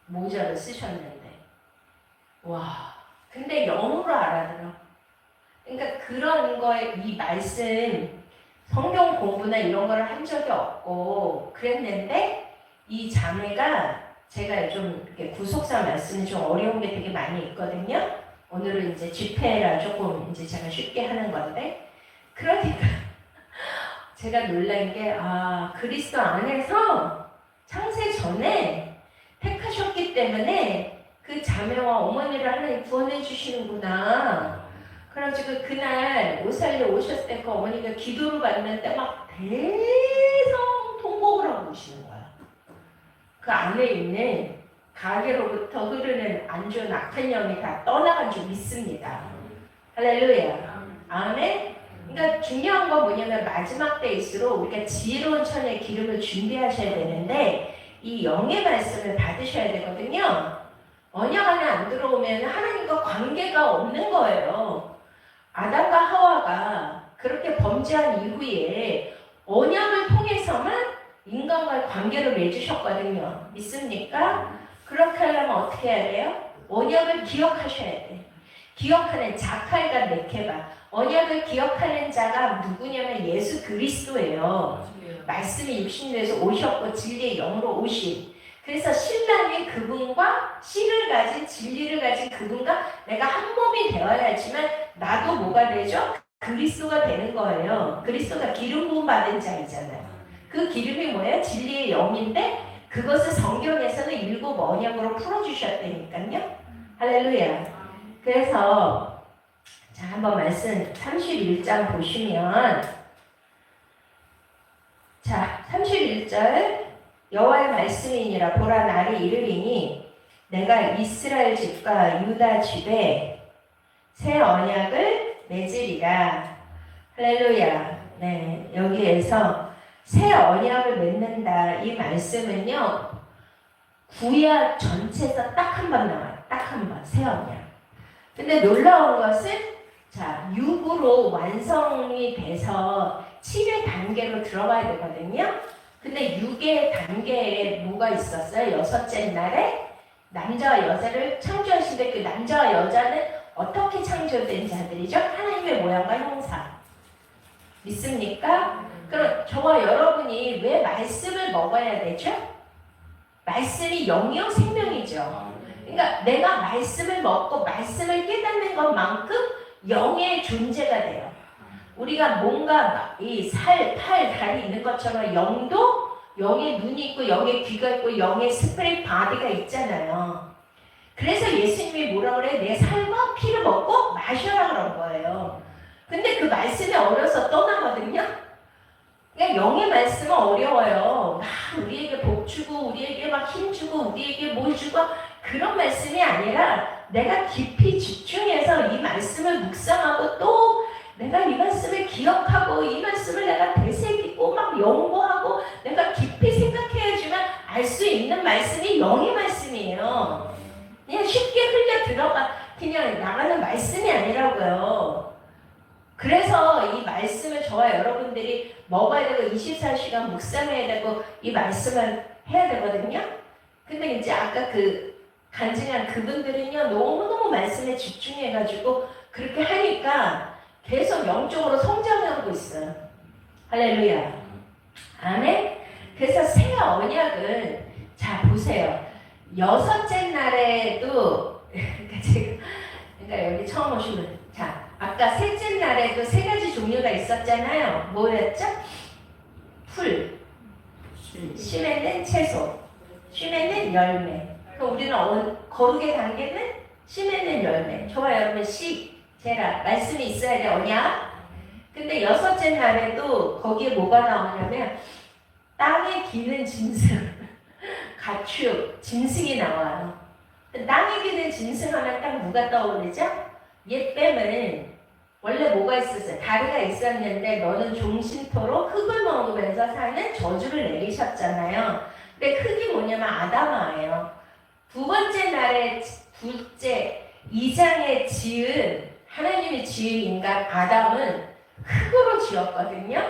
A: 모자를 쓰셨는데 와 근데 영어로 알아들어. 그러니까 그런 거에 이 말씀 성경 공부나 이런 거를 한 적이 없고 그랬는데 이 자매가 제가 좀 이렇게 구속사 말씀이 좀 어려운 게 되게 많이 있거든요. 오늘은 이제 집회라 조금 이제 제가 쉽게 하는 건데 그러니까 제가 놀란 게 그리스도 안에서 창세 전에 택하셨기 때문에 그 자매와 어머니를 하나님 구원해 주시는구나. 그래가지고 그날 오살리 오셨을 때 그 어머니가 기도를 받는데 막 대성통곡을 하고 오시는 거야. 그 안에 있는 가게로부터 흐르는 안 좋은 악한 영이 다 떠나간 줄 믿습니다. 할렐루야. 아멘. 그러니까 중요한 건 뭐냐면 마지막 때일수록 우리가 지혜로운 천의 기름을 준비하셔야 되는데 이 영의 말씀을 받으셔야 되거든요. 언약 안에 안 들어오면 하나님과 관계가 없는 거예요. 아담과 하와가 그렇게 범죄한 이후에 언약을 통해서만 인간과의 관계를 맺으셨거든요. 믿습니까? 그렇게 하려면 어떻게 해야 돼요? 언약을 기억하셔야 돼. 기억하는 자칼과 네케바. 언약을 기억하는 자가 누구냐면 예수 그리스도예요. 말씀이 육신에서 오셨고 진리의 영으로 오신. 그래서 신랑이 그분과 씨를 가진 진리를 가진 그분과 내가 한 몸이 되어야지만 나도 뭐가 되죠? 그리스도가 되는 거예요. 그리스도가 기름 부음 받은 자이잖아요. 그 기름이 뭐예요? 진리의 영인데 그것을 성경에서는 일곱 언약으로 풀어주셨다니까요. 할렐루야. 그래서 자 한번 말씀 31장 보시면 자 31절 여호와의 말씀이니라 보라 날이 이르리니 내가 이스라엘 집과 유다 집에 새 언약을 맺으리라. 할렐루야. 네, 여기에서 새 언약을 맺는다. 이 말씀은요. 구약 전체에서 딱 한 번 나와요. 딱 한 번. 새 언약. 근데 놀라운 것은 자, 6으로 완성이 돼서 7의 단계로 들어가야 되거든요. 근데 6의 단계에 뭐가 있었어요? 여섯째 날에 남자와 여자를 창조하신데 그 남자와 여자는 어떻게 창조된 자들이죠? 하나님의 모양과 형상. 믿습니까? 그럼 저와 여러분이 왜 말씀을 먹어야 되죠? 말씀이 영이요 생명이죠. 그러니까 내가 말씀을 먹고 말씀을 깨닫는 것만큼 영의 존재가 돼요. 우리가 뭔가 이 살, 팔, 다리 있는 것처럼 영도 영의 눈이 있고 영의 귀가 있고 영의 스피릿 바디가 있잖아요. 그래서 예수님이 뭐라 그래? 내 살과 피를 먹고 마셔라 그런 거예요. 근데 그 말씀이 어려서 떠나거든요. 그러니까 영의 말씀은 어려워요. 우리에게 복 주고 우리에게 막 힘 주고 우리에게 뭘 주고 그런 말씀이 아니라 내가 깊이 집중해서 이 말씀을 묵상하고 또 내가 이 말씀을 기억하고 이 말씀을 내가 되새기고 막 연구하고 내가 깊이 생각해야지만 알 수 있는 말씀이 영의 말씀이에요. 그냥 쉽게 흘려 들어가 그냥 나가는 말씀이 아니라고요. 그래서 이 말씀을 저와 여러분들이 먹어야 되고 24시간 묵상해야 되고 이 말씀을 해야 되거든요. 근데 이제 아까 그 간증한 그분들은요 너무너무 말씀에 집중해가지고 그렇게 하니까 계속 영적으로 성장하고 있어요. 할렐루야. 아멘. 그래서 새 언약은 자, 보세요. 여섯째 날에도 그러니까 여기 처음 오시면, 자, 아까 셋째 날에도 세 가지 종류가 있었잖아요. 뭐였죠? 풀, 심에는 채소, 쉼에는 열매. 그럼 우리는 거룩의 단계는 심에는 열매. 좋아요, 여러분. 제라 말씀이 있어야 돼. 언약. 근데 여섯째 날에도 거기에 뭐가 나오냐면 땅에 기는 짐승, 가축, 짐승이 나와요. 땅에 기는 짐승하면 딱 누가 떠오르죠? 얘 빼면 원래 뭐가 있었어요? 다리가 있었는데 너는 종신토록 흙을 먹으면서 사는 저주를 내리셨잖아요. 근데 흙이 뭐냐면 아담아예요. 두 번째 날에 둘째 2장에 지은 하나님이 지은 인간 아담은 흙으로 지었거든요.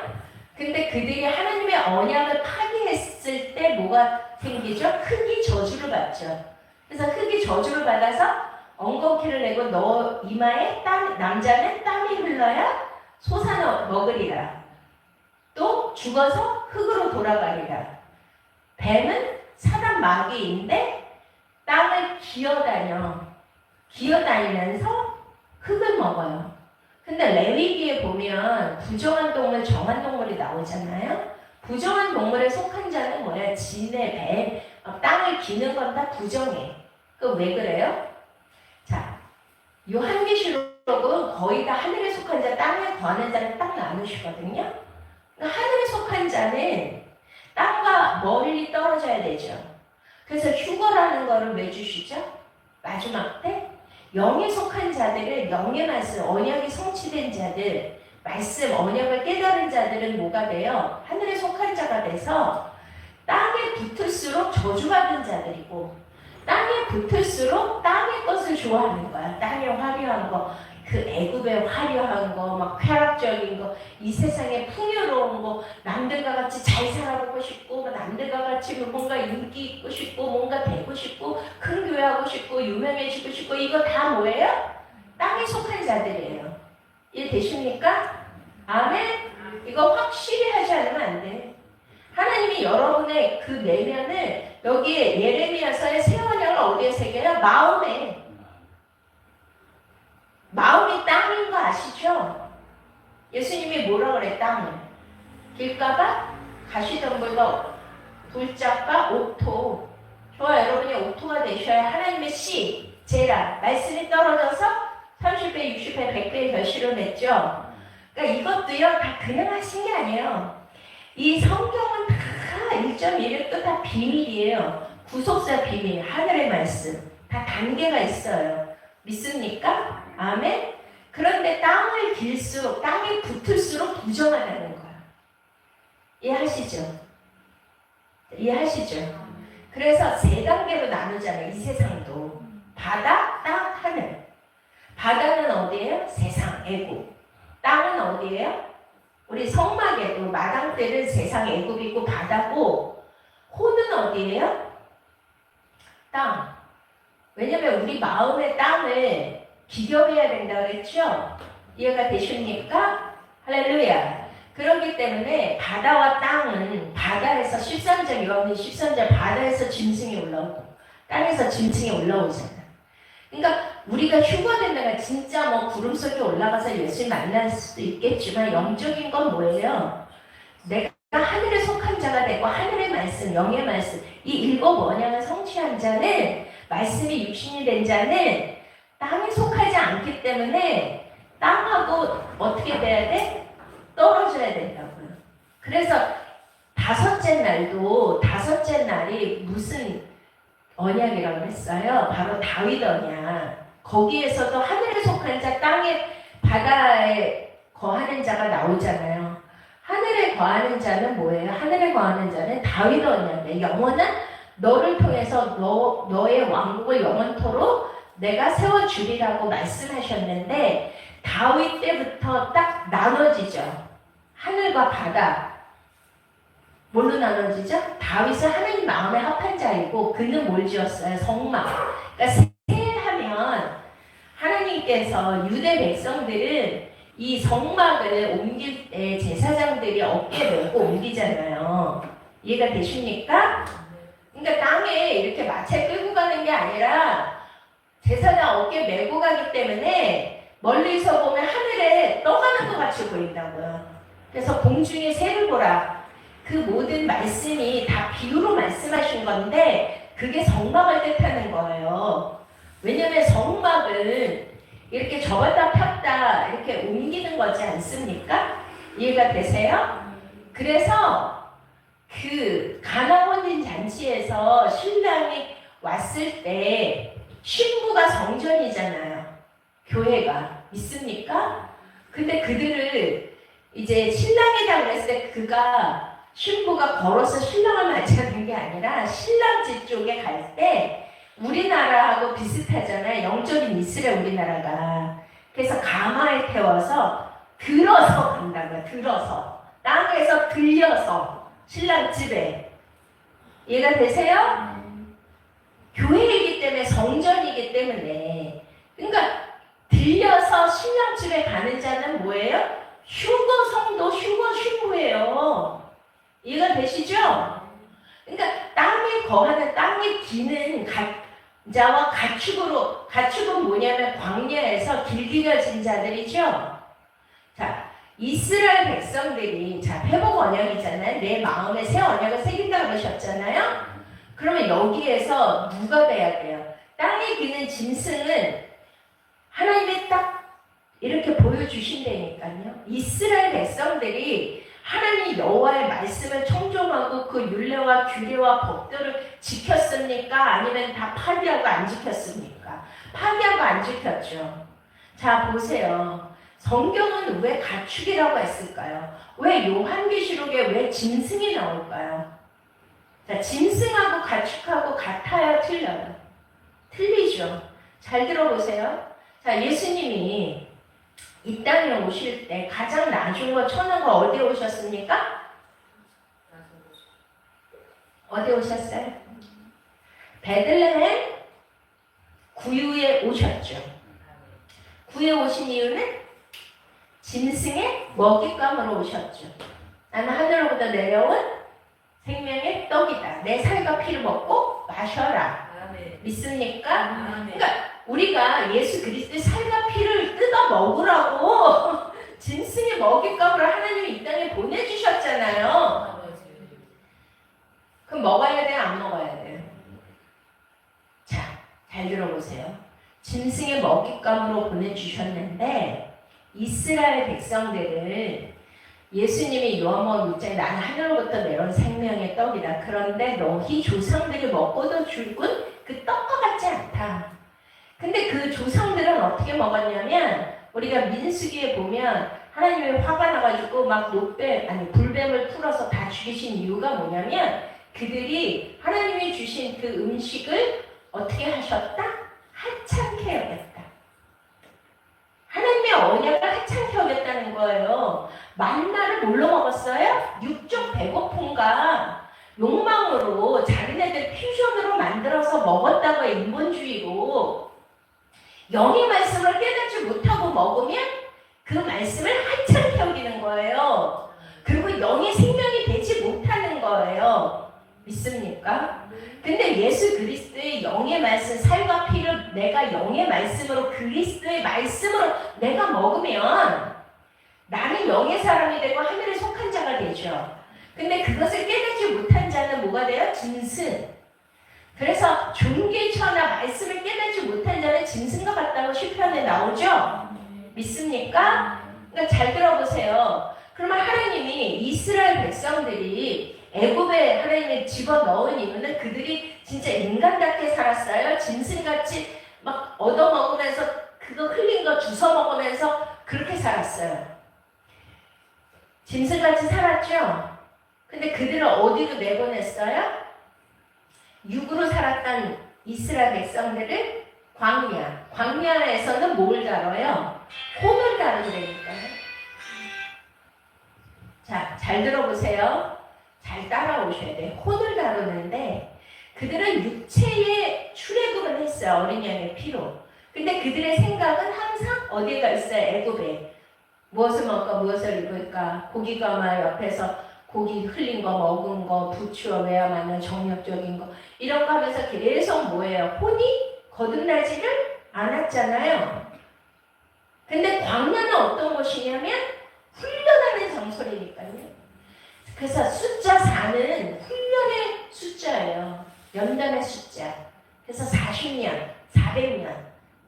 A: 근데 그들이 하나님의 언약을 파괴했을 때 뭐가 생기죠? 흙이 저주를 받죠. 그래서 흙이 저주를 받아서 엉겅퀴를 내고 너 이마에 남자는 땀이 흘러야 솟아 먹으리라. 또 죽어서 흙으로 돌아가리라. 뱀은 사람 마귀인데 땅을 기어다니면서 흙을 먹어요. 근데 레위기에 보면 부정한 동물, 정한 동물이 나오잖아요. 부정한 동물에 속한 자는 뭐야? 진해, 뱀, 땅을 기는 건 다 부정해. 그 왜 그래요? 자, 요한계시록은 거의 다 하늘에 속한 자, 땅에 거하는 자를 딱 나누시거든요. 하늘에 속한 자는 땅과 멀리 떨어져야 되죠. 그래서 휴거라는 거를 왜 주시죠? 마지막 때 영에 속한 자들을 영의 말씀, 언약이 성취된 자들, 말씀, 언약을 깨달은 자들은 뭐가 돼요? 하늘에 속한 자가 돼서 땅에 붙을수록 저주받은 자들이고 땅에 붙을수록 땅의 것을 좋아하는 거야. 땅의 화려한 거, 그 애굽의 화려한 거, 막 쾌락적인 거, 이 세상의 풍요로운 거, 남들과 같이 잘 살아보고 싶고, 남들과 같이 뭔가 인기 있고 싶고, 뭔가 되고 싶고, 큰 교회 하고 싶고, 유명해지고 싶고, 이거 다 뭐예요? 땅에 속한 자들이에요. 이해되십니까? 아멘? 이거 확실히 하지 않으면 안 돼. 하나님이 여러분의 그 내면을 여기에 예레미야서의 새 언약을 어디에 새겨요? 마음에. 마음이 땅인 거 아시죠? 예수님이 뭐라 그래? 땅을 길가가 가시덤불과 돌짝과 옥토. 좋아, 여러분이 옥토가 되셔야 하나님의 씨, 제라 말씀이 떨어져서 30배, 60배, 100배의 결실을 맺죠. 그러니까 이것도요 다 그냥 하신 게 아니에요. 이 성경은 다 1.1획도 다 비밀이에요. 구속사 비밀, 하늘의 말씀 다 단계가 있어요. 믿습니까? 아멘? 그런데 땅을 길수록, 땅에 붙을수록 부정하다는 거야. 이해하시죠? 이해하시죠? 그래서 세 단계로 나누잖아요. 이 세상도. 바다, 땅, 하늘. 바다는 어디예요? 세상, 애국. 땅은 어디예요? 우리 성막에도 마당대는 세상 애굽이고 바다고, 호는 어디예요? 땅. 왜냐면 우리 마음의 땅을 기겨해야 된다고 그랬죠? 이해가 되십니까? 할렐루야. 그렇기 때문에 바다와 땅은 바다에서 13절, 요한복음 13절 바다에서 짐승이 올라오고 땅에서 짐승이 올라오잖아. 그러니까 우리가 휴거된다가 진짜 뭐 구름 속에 올라가서 예수님 만날 수도 있겠지만 영적인 건 뭐예요? 내가 하늘에 속한 자가 되고 하늘의 말씀, 영의 말씀 이 일곱 언약을 성취한 자는 말씀이 육신이 된 자는 땅에 속하지 않기 때문에 땅하고 어떻게 돼야 돼? 떨어져야 된다고요. 그래서 다섯째 날이 무슨 언약이라고 했어요? 바로 다윗 언약. 거기에서도 하늘에 속한 자, 땅에 바다에 거하는 자가 나오잖아요. 하늘에 거하는 자는 뭐예요? 하늘에 거하는 자는 다윗 언약이에요. 영원한 너를 통해서 너의 왕국을 영원토록 내가 세워주리라고 말씀하셨는데 다윗 때부터 딱 나눠지죠. 하늘과 바다. 뭘로 나눠지죠? 다윗은 하나님 마음에 합한 자이고 그는 뭘 지었어요? 성막. 그러니까 세하면 하나님께서 유대 백성들은 이 성막을 옮길 때 제사장들이 어깨 메고 옮기잖아요. 이해가 되십니까? 그러니까 땅에 이렇게 마차 끌고 가는 게 아니라 제사장 어깨 메고 가기 때문에 멀리서 보면 하늘에 떠가는 것 같이 보인다고요. 그래서 공중의 새를 보라. 그 모든 말씀이 다 비유로 말씀하신 건데 그게 성막을 뜻하는 거예요. 왜냐하면 성막은 이렇게 접었다 폈다 이렇게 옮기는 거지 않습니까? 이해가 되세요? 그래서 그 가나 혼인 잔치에서 신랑이 왔을 때 신부가 성전이잖아요. 교회가. 있습니까? 근데 그들을 이제 신랑이라고 그랬을 때 그가 신부가 걸어서 신랑을 맞이하는 게 아니라 신랑집 쪽에 갈 때 우리나라하고 비슷하잖아요. 영적인 이스라엘 우리나라가. 그래서 가마에 태워서 들어서 간다고요. 들어서. 땅에서 들려서 신랑 집에. 이해가 되세요? 교회이기 때문에 성전이기 때문에. 그러니까 들려서 신랑 집에 가는 자는 뭐예요? 휴거 성도, 휴거 신부예요. 이해가 되시죠? 그러니까 땅에 거하는 땅에 기는 자와 가축으로, 가축은 뭐냐면 광야에서 길들여진 자들이죠. 자, 이스라엘 백성들이, 자, 회복 언약이잖아요. 내 마음에 새 언약을 새긴다고 그러셨잖아요. 그러면 여기에서 누가 돼야 돼요? 땅에 기는 짐승은 하나님이 딱 이렇게 보여주신다니까요. 이스라엘 백성들이 하나님 여호와의 말씀을 청종하고 그 율례와 규례와 법들을 지켰습니까? 아니면 다 파기하고 안 지켰습니까? 파기하고 안 지켰죠. 자, 보세요. 성경은 왜 가축이라고 했을까요? 왜 요한계시록에 왜 짐승이 나올까요? 자, 짐승하고 가축하고 같아요? 틀려요? 틀리죠. 잘 들어보세요. 자, 예수님이 이 땅에 오실 때 가장 나중 거 천하가 어디에 오셨습니까? 어디에 오셨어요? 베들레헴 구유에 오셨죠. 구유에 오신 이유는 짐승의 먹잇감으로 오셨죠. 나는 하늘로부터 내려온 생명의 떡이다. 내 살과 피를 먹고 마셔라. 믿습니까? 그러니까 우리가 예수 그리스도의 살과 피를 뜯어 먹으라고 짐승의 먹잇감으로 하나님이 이 땅에 보내주셨잖아요. 그럼 먹어야 돼요? 안 먹어야 돼요? 자, 잘 들어보세요. 짐승의 먹잇감으로 보내주셨는데 이스라엘 백성들은 예수님이 요한복음 6장에 나는 하늘로부터 내려온 생명의 떡이다. 그런데 너희 조상들이 먹고도 죽은 그 떡과 같지 않다. 근데 그 조상들은 어떻게 먹었냐면 우리가 민수기에 보면 하나님이 화가 나가지고 막 불뱀을 풀어서 다 죽이신 이유가 뭐냐면 그들이 하나님이 주신 그 음식을 어떻게 하셨다? 하찮게 여겼다. 하나님의 언약을 하찮게 여겼다는 거예요. 만나를 뭘로 먹었어요? 육적 배고픔과 욕망으로 자기네들 퓨전으로 만들어서 먹었다고 해요. 인본주의로. 영의 말씀을 깨닫지 못하고 먹으면 그 말씀을 하찮게 여기는 거예요. 그리고 영의 생명이 되지 못하는 거예요. 믿습니까? 근데 예수 그리스도의 영의 말씀, 살과 피를 내가 영의 말씀으로 그리스도의 말씀으로 내가 먹으면 나는 영의 사람이 되고 하늘에 속한 자가 되죠. 근데 그것을 깨닫지 못한 자는 뭐가 돼요? 짐승. 그래서 존귀천하 말씀을 깨닫지 못한 자는 짐승과 같다고 시편에 나오죠? 믿습니까? 그러니까 잘 들어보세요. 그러면 하나님이 이스라엘 백성들이 애굽에 하나님이 집어넣은 이유는 그들이 진짜 인간답게 살았어요. 짐승같이 막 얻어먹으면서 그거 흘린 거 주워 먹으면서 그렇게 살았어요. 짐승같이 살았죠? 근데 그들을 어디로 내보냈어요? 육으로 살았던 이스라엘 백성들을 광야. 광야에서는 뭘 다뤄요? 혼을 다루니까요. 자, 잘 들어보세요. 잘 따라오셔야 돼요. 혼을 다루는데 그들은 육체의 출애굽을 했어요. 어린 양의 피로. 근데 그들의 생각은 항상 어디가 있어요? 애굽에. 무엇을 먹을까? 무엇을 입을까? 고기가 막 옆에서 고기 흘린 거, 먹은 거, 부추어내야 맞는 정력적인 거 이런 거 하면서 계속 뭐예요? 혼이 거듭나지를 않았잖아요. 근데 광야는 어떤 곳이냐면 훈련하는 장소라니까요. 그래서 숫자 4는 훈련의 숫자예요. 연단의 숫자. 그래서 40년, 400년.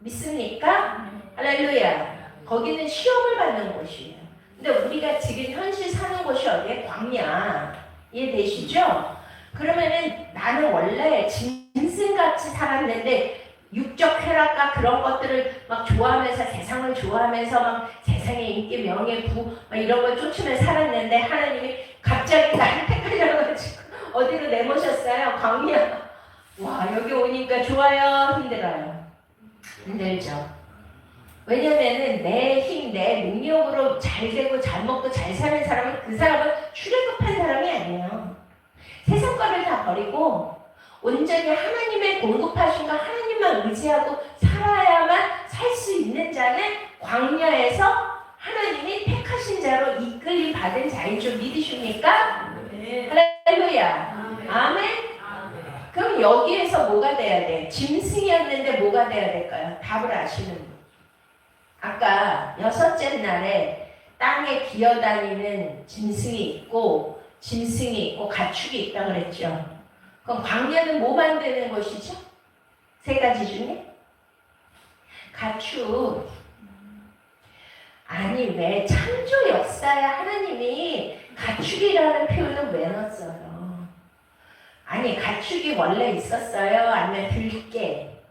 A: 믿습니까? 할렐루야. 거기는 시험을 받는 곳이에요. 근데 우리가 지금 현실 사는 곳이 어디에? 광야. 이해되시죠? 그러면은 나는 원래 짐승같이 살았는데 육적 쾌락과 그런 것들을 막 좋아하면서 세상을 좋아하면서 막 세상의 인기, 명예, 부 막 이런 걸 쫓으며 살았는데 하나님이 갑자기 나를 택하셔가지고 어디로 내모셨어요? 광야. 와, 여기 오니까 좋아요? 힘들어요? 힘들죠. 왜냐면은 내 힘, 내 능력으로 잘 되고 잘 먹고 잘 사는 사람은 그 사람은 출애굽한 사람이 아니에요. 세상 거를 다 버리고 온전히 하나님의 공급하신 거 하나님만 의지하고 살아야만 살 수 있는 자는 광야에서 하나님이 택하신 자로 이끌림 받은 자인 줄 믿으십니까? 네. 할렐루야. 아멘. 그럼 여기에서 뭐가 돼야 돼? 짐승이었는데 뭐가 돼야 될까요? 답을 아시는 분. 아까 6째 날에 땅에 기어다니는 짐승이 있고 가축이 있다고 그랬죠. 그럼 광야는 뭐 만드는 것이죠? 3가지 중에? 가축. 아니 왜 창조 역사에 하나님이 가축이라는 표현을 왜 넣었어요? 아니 가축이 원래 있었어요? 아니면 들깨,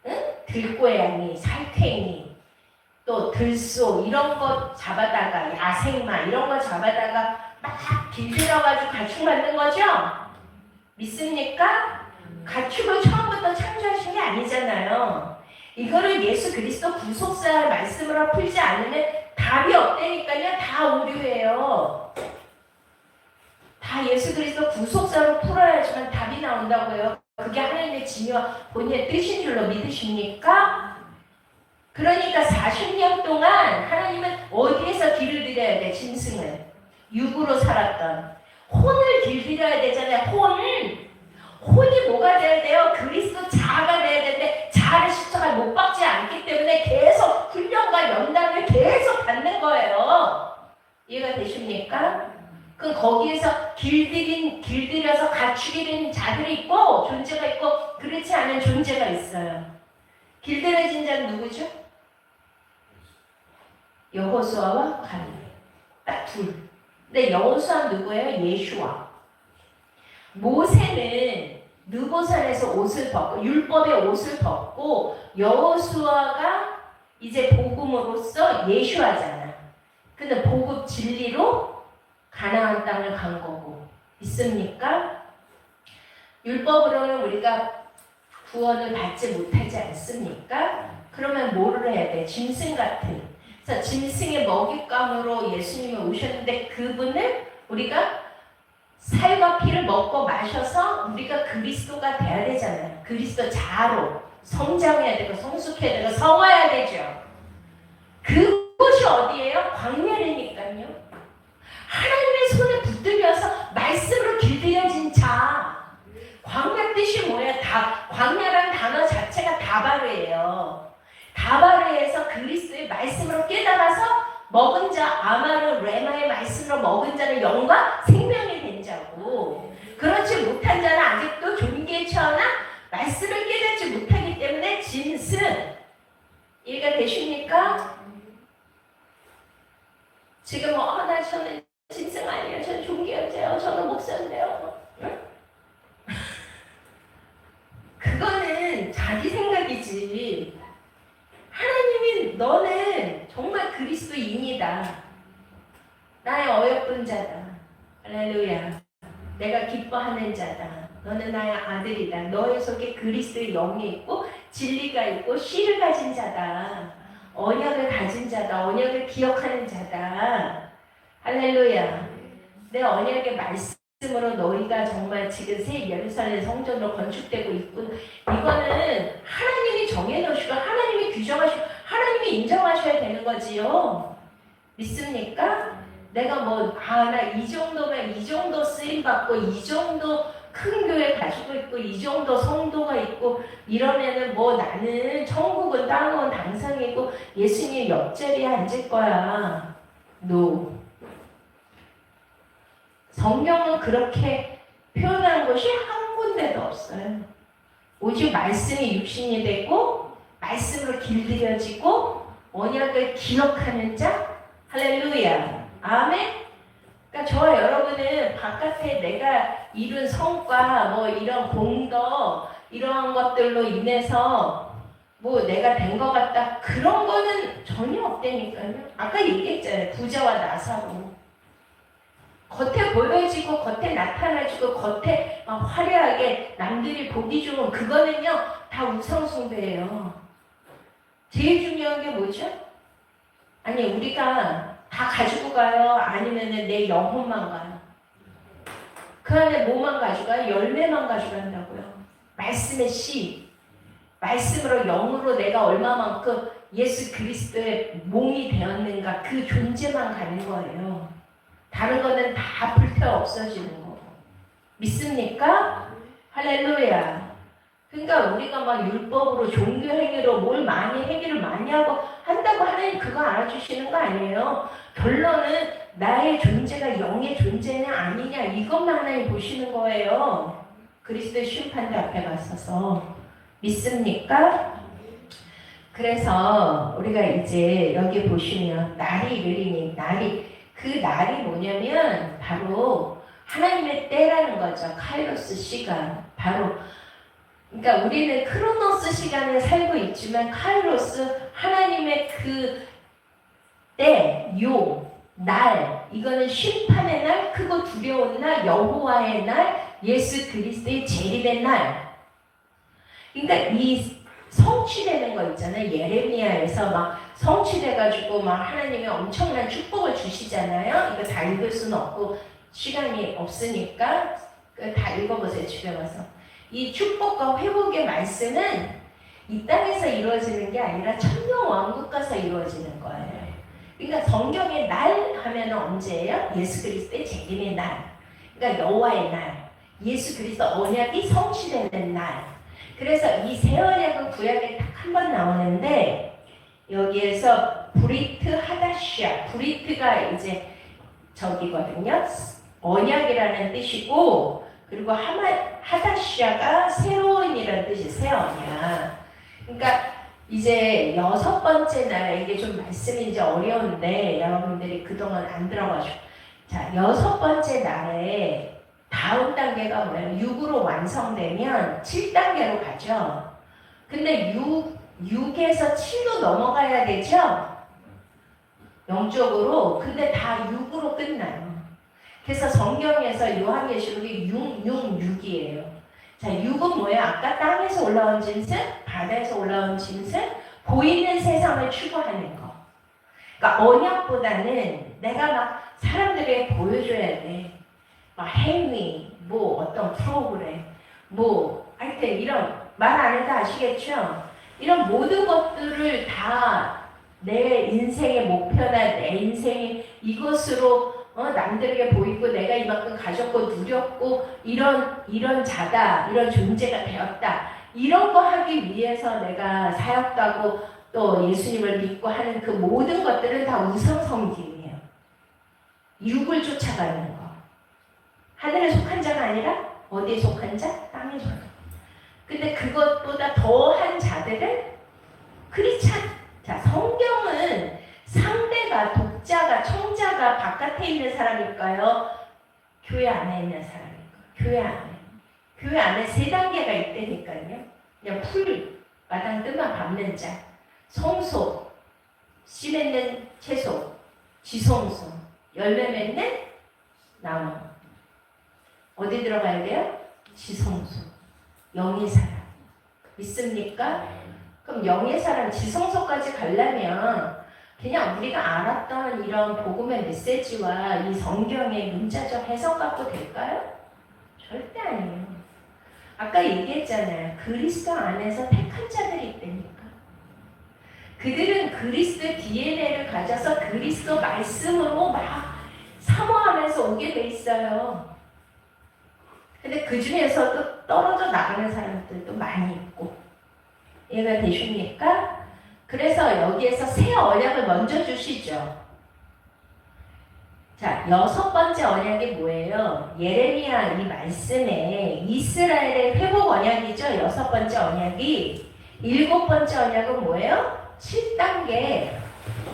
A: 응? 들고양이, 살쾡이, 또 들소 이런 거 잡아다가 야생마 이런 거 잡아다가 막 길들여가지고 가축 만든 거죠? 믿습니까? 가축을 처음부터 창조하신 게 아니잖아요. 이거를 예수 그리스도 구속사의 말씀으로 풀지 않으면 답이 없다니까요. 다 오류예요. 다 예수 그리스도 구속사로 풀어야지만 답이 나온다고요. 그게 하나님의 진리와 본인의 뜻인 줄로 믿으십니까? 그러니까 40년 동안 하나님은 어디에서 길을 들여야 돼? 짐승을. 육으로 살았던 혼을 길들여야 되잖아요. 혼이 뭐가 돼야 돼요? 그리스도 자아가 돼야 되는데 자아를 십자가에 못 박지 않기 때문에 계속 훈련과 연단을 계속 받는 거예요. 이해가 되십니까? 그 거기에서 길들여서 가축이 된 자들이 있고 존재가 있고 그렇지 않은 존재가 있어요. 길들여진 자는 누구죠? 여호수아와 갈렙. 딱 둘. 근데 여호수아는 누구예요? 예수와. 모세는 느보산에서 옷을 벗고 율법의 옷을 벗고 여호수아가 이제 복음으로써 예수하잖아. 근데 복음 진리로 가나안 땅을 간 거고. 있습니까? 율법으로는 우리가 구원을 받지 못하지 않습니까? 그러면 뭐를 해야 돼? 짐승 같은. 그래서 짐승의 먹잇감으로 예수님이 오셨는데 그분을 우리가 살과 피를 먹고 마셔서 우리가 그리스도가 돼야 되잖아요. 그리스도 자아로 성장해야 되고 성숙해야 되고 성화해야 되죠. 그곳이 어디예요? 광야라니까요. 하나님의 손에 붙들려서 말씀으로 길들여진 자. 광야 뜻이 뭐예요? 광야라는 단어 자체가 다바르예요. 다바르에서 그리스도의 말씀으로 깨달아서 먹은 자, 아마르 레마의 말씀으로 먹은 자는 영과 생명이 된 자고, 그렇지 못한 자는 아직도 존귀에 처하나 말씀을 깨닫지 못하기 때문에 짐승. 이해가 되십니까? 지금 저는 짐승 아니에요. 저는 존귀여자예요. 저는 목사인데요. 응? 그거는 자기 생각이지. 하나님이 너는 정말 그리스도인이다. 나의 어여쁜 자다. 할렐루야. 내가 기뻐하는 자다. 너는 나의 아들이다. 너의 속에 그리스도의 영이 있고 진리가 있고 씨를 가진 자다. 언약을 가진 자다. 언약을 기억하는 자다. 할렐루야. 내 언약의 말씀으로 너희가 정말 지금 새 예루살렘 성전으로 건축되고 있군. 이거는 하나님이 정해놓으시고 하나님이 규정하시고 하나님이 인정하셔야 되는 거지요. 믿습니까? 내가 나 이 정도면 이 정도 쓰임받고 이 정도 큰 교회 가지고 있고 이 정도 성도가 있고 이러면은 뭐 나는 천국은 따놓은 당상이고 예수님 옆자리에 앉을 거야. No. 성경은 그렇게 표현한 것이 한 군데도 없어요. 오직 말씀이 육신이 되고 말씀으로 길들여지고 언약을 기억하는 자. 할렐루야. 아멘. 그러니까 저와 여러분은 바깥에 내가 이룬 성과, 뭐 이런 공덕, 이런 것들로 인해서 뭐 내가 된 것 같다. 그런 거는 전혀 없다니까요. 아까 얘기했잖아요. 부자와 나사로. 겉에 보여지고, 겉에 나타나지고, 겉에 막 화려하게 남들이 보기 좋은 그거는요, 다 우상숭배예요. 제일 중요한 게 뭐죠? 아니, 우리가 다 가지고 가요? 아니면은 내 영혼만 가요? 그 안에 뭐만 가져가요? 열매만 가져간다고요. 말씀의 씨. 말씀으로 영으로 내가 얼마만큼 예수 그리스도의 몸이 되었는가 그 존재만 가는 거예요. 다른 거는 다 불태워 없어지는 거고. 믿습니까? 할렐루야. 그러니까 우리가 막 율법으로 종교 행위로 뭘 많이 행위를 많이 하고 한다고 하나님 그거 알아주시는 거 아니에요. 결론은 나의 존재가 영의 존재냐 아니냐 이것만 하나님 보시는 거예요. 그리스도의 심판대 앞에 갔어서. 믿습니까? 그래서 우리가 이제 여기 보시면 날이 이르리니 그 날이 뭐냐면 바로 하나님의 때라는 거죠. 카이로스 시간. 바로 그러니까 우리는 크로노스 시간에 살고 있지만 카이로스 하나님의 그 때, 날 이거는 심판의 날, 크고 두려운 날, 여호와의 날, 예수 그리스도의 재림의 날. 그러니까 이 성취되는 거 있잖아요. 예레미야에서 막 성취돼가지고 막 하나님이 엄청난 축복을 주시잖아요. 이거 다 읽을 수는 없고 시간이 없으니까 다 읽어보세요. 집에 와서. 이 축복과 회복의 말씀은 이 땅에서 이루어지는 게 아니라 천년 왕국 가서 이루어지는 거예요. 그러니까 성경의 날 하면 언제예요? 예수 그리스도의 재림의 날. 그러니까 여호와의 날. 예수 그리스도 언약이 성취되는 날. 그래서 이 새 언약은 구약에 딱 한 번 나오는데 여기에서 브리트 하다시아. 브리트가 이제 저기거든요. 언약이라는 뜻이고 그리고 하다시아가 새로운이라는 뜻이 새 언약. 그러니까 이제 6번째 날에 이게 좀 말씀이 이제 어려운데 여러분들이 그동안 안 들어가지고 자 6번째 날에 다음 단계가 뭐예요? 6으로 완성되면 7단계로 가죠. 근데 6에서 7로 넘어가야 되죠? 영적으로. 근데 다 6으로 끝나요. 그래서 성경에서 요한계시록이 666이에요. 자, 6은 뭐예요? 아까 땅에서 올라온 짐승, 바다에서 올라온 짐승, 보이는 세상을 추구하는 거. 그러니까 언약보다는 내가 막 사람들에게 보여줘야 돼. 막 행위, 뭐 어떤 프로그램, 뭐 하여튼 이런 말 안 해도 아시겠죠? 이런 모든 것들을 다 내 인생의 목표나 내 인생의 이것으로 남들에게 보이고 내가 이만큼 가졌고 누렸고 이런 자다, 이런 존재가 되었다. 이런 거 하기 위해서 내가 사역도 하고 또 예수님을 믿고 하는 그 모든 것들은 다 우상성김이에요. 육을 쫓아가는 거. 하늘에 속한 자가 아니라 어디에 속한 자? 땅에 속한 자. 근데 그것보다 더한 자들은 크리스찬. 자, 성경은 상대가, 독자가, 청자가 바깥에 있는 사람일까요? 교회 안에 있는 사람일까요? 교회 안에. 교회 안에 3단계가 있다니까요. 그냥 풀, 마당 뜸만 밟는 자, 성소, 씨 맺는 채소, 지성소, 열매 맺는 나무. 어디 들어가야 돼요? 지성소. 영의 사람. 믿습니까? 그럼 영의 사람 지성소까지 가려면 그냥 우리가 알았던 이런 복음의 메시지와 이 성경의 문자적 해석 갖고 될까요? 절대 아니에요. 아까 얘기했잖아요. 그리스도 안에서 택한 자들이 있다니까. 그들은 그리스도의 DNA를 가져서 그리스도 말씀으로 막 사모하면서 오게 돼 있어요. 근데 그 중에서도 떨어져 나가는 사람들도 많이 있고. 이해가 되십니까? 그래서 여기에서 새 언약을 먼저 주시죠. 자, 6번째 언약이 뭐예요? 예레미야 이 말씀에 이스라엘의 회복 언약이죠. 6번째 언약이. 7번째 언약은 뭐예요? 7단계.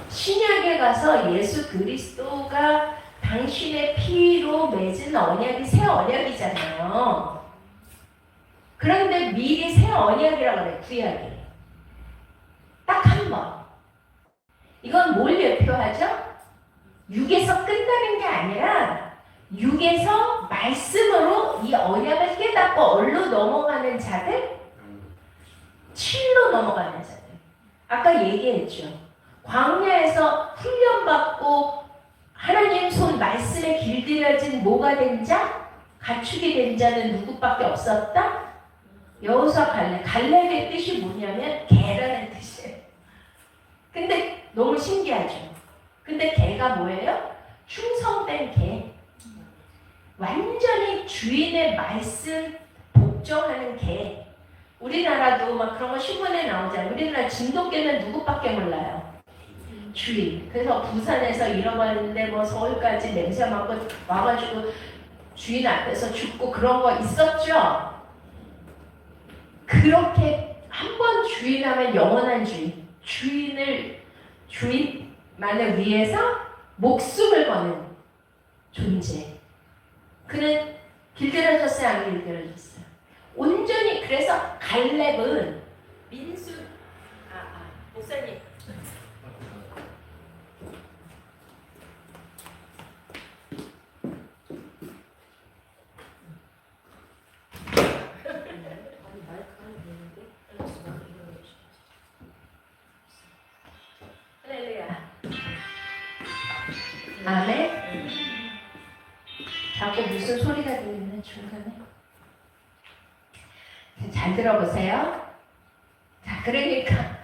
A: 신약에 가서 예수 그리스도가 당신의 피로 맺은 언약이 새 언약이잖아요. 그런데 미리 새 언약이라고 그래요. 구약이. 딱 한 번. 이건 뭘 대표하죠? 육에서 끝나는 게 아니라 육에서 말씀으로 이 언약을 깨닫고 얼로 넘어가는 자들, 7로 넘어가는 자들. 아까 얘기했죠. 광야에서 훈련받고 하나님 손 말씀에 길들여진 뭐가 된 자? 가축이 된 자는 누구밖에 없었다? 여호수아 갈렙. 갈렙의 뜻이 뭐냐면 개라는 뜻이에요. 근데 너무 신기하죠. 근데 개가 뭐예요? 충성된 개. 완전히 주인의 말씀 복종하는 개. 우리나라도 막 그런 거 신문에 나오잖아요. 우리나라 진돗개는 누구밖에 몰라요? 주인. 그래서 부산에서 잃어버렸는데 뭐 서울까지 냄새 맡고 와가지고 주인 앞에서 죽고 그런 거 있었죠? 그렇게 한 번 주인하면 영원한 주인. 주인만을 위해서 목숨을 거는 존재. 그는 길들여졌어요? 안 길들여졌어요? 온전히. 그래서 갈렙은 목사님. 아멘. 자꾸 무슨 소리가 들리는 중간에. 잘 들어보세요. 자, 그러니까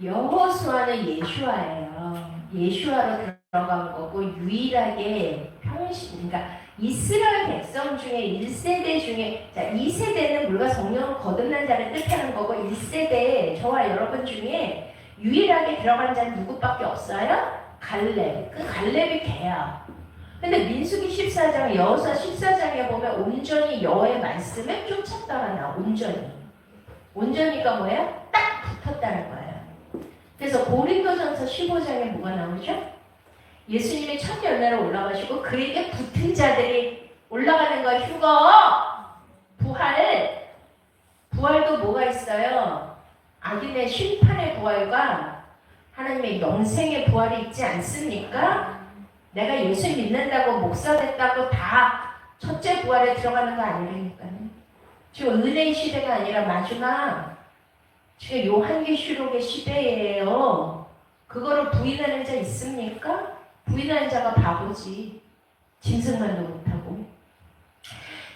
A: 여호수아는 예슈아예요. 예슈아로 들어간 거고 유일하게 그러니까 이스라엘 백성 중에 1세대 중에, 자, 2세대는 물과 성령을 거듭난 자를 뜻하는 거고 1세대 저와 여러분 중에 유일하게 들어간 자는 누구밖에 없어요? 갈렙. 그 갈렙이 개야. 근데 민수기 14장, 여호수아 14장에 보면 온전히 여호와의 말씀에 쫓았다가 나와. 온전히가 뭐야? 딱 붙었다는 거예요. 그래서 고린도전서 15장에 뭐가 나오죠? 예수님이 첫 열매로 올라가시고 그에게 붙은 자들이 올라가는 거야. 휴거! 부활도 뭐가 있어요? 악인의 심판의 부활과 하나님의 영생의 부활이 있지 않습니까? 내가 예수 믿는다고 목사 됐다고 다 첫째 부활에 들어가는 거 아니라니까요. 지금 은혜의 시대가 아니라 마지막 지금 요한계시록의 시대예요. 그거를 부인하는 자 있습니까? 부인하는 자가 바보지. 짐승만도 못하고.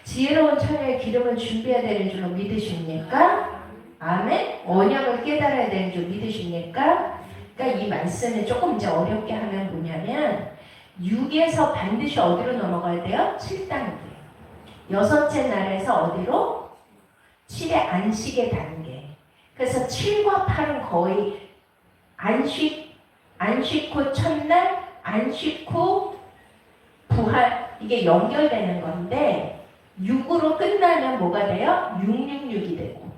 A: 지혜로운 처녀의 기름을 준비해야 되는 줄로 믿으십니까? 아멘? 언약을 깨달아야 되는 줄 믿으십니까? 그러니까 이 말씀을 조금 이제 어렵게 하면 뭐냐면 6에서 반드시 어디로 넘어가야 돼요? 7단계. 여섯째 날에서 어디로? 7의 안식의 단계. 그래서 7과 8은 거의 안식 후 첫날, 안식 후 부활, 이게 연결되는 건데 6으로 끝나면 뭐가 돼요? 666이 되고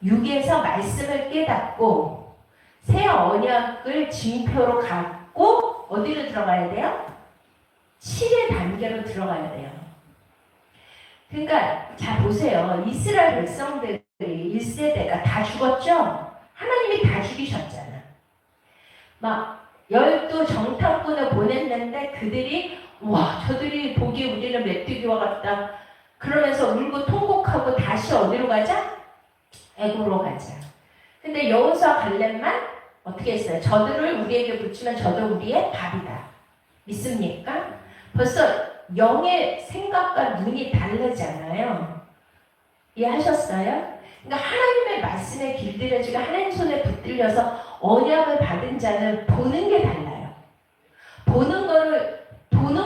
A: 6에서 말씀을 깨닫고 새 언약을 징표로 갖고 어디로 들어가야 돼요? 7의 단계로 들어가야 돼요. 그러니까 자 보세요. 이스라엘 백성들이 1세대가 다 죽었죠? 하나님이 다 죽이셨잖아. 막 12 정탐꾼을 보냈는데 그들이 와 저들이 보기에 우리는 메뚜기와 같다. 그러면서 울고 통곡하고 다시 어디로 가자? 애굽으로 가자. 근데 여호수아 갈렙만 어떻게 했어요? 저들을 우리에게 붙이면 저도 우리의 밥이다. 믿습니까? 벌써 영의 생각과 눈이 다르잖아요. 이해하셨어요? 그러니까 하나님의 말씀에 길들여지고 하나님 손에 붙들려서 언약을 받은 자는 보는 게 달라요. 보는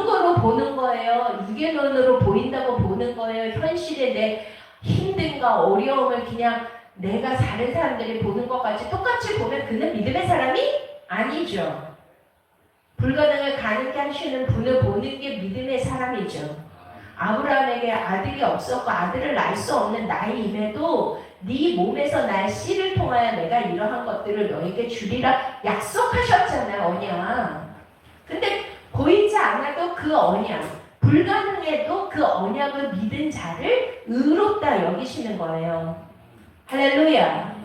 A: 거로 보는 거예요. 육의 눈으로 보인다고 보는 보는 거예요. 현실의 내 힘듦과 어려움을 그냥 내가 다른 사람들이 보는 것 같이 똑같이 보면 그는 믿음의 사람이 아니죠. 불가능을 가능케 하시는 분을 보는 게 믿음의 사람이죠. 아브라함에게 아들이 없었고 아들을 낳을 수 없는 나이임에도 네 몸에서 날 씨를 통하여 내가 이러한 것들을 너에게 주리라 약속하셨잖아요. 언약. 근데 보이지 않아도 그 언약, 불가능해도 그 언약을 믿은 자를 의롭다 여기시는 거예요. 할렐루야.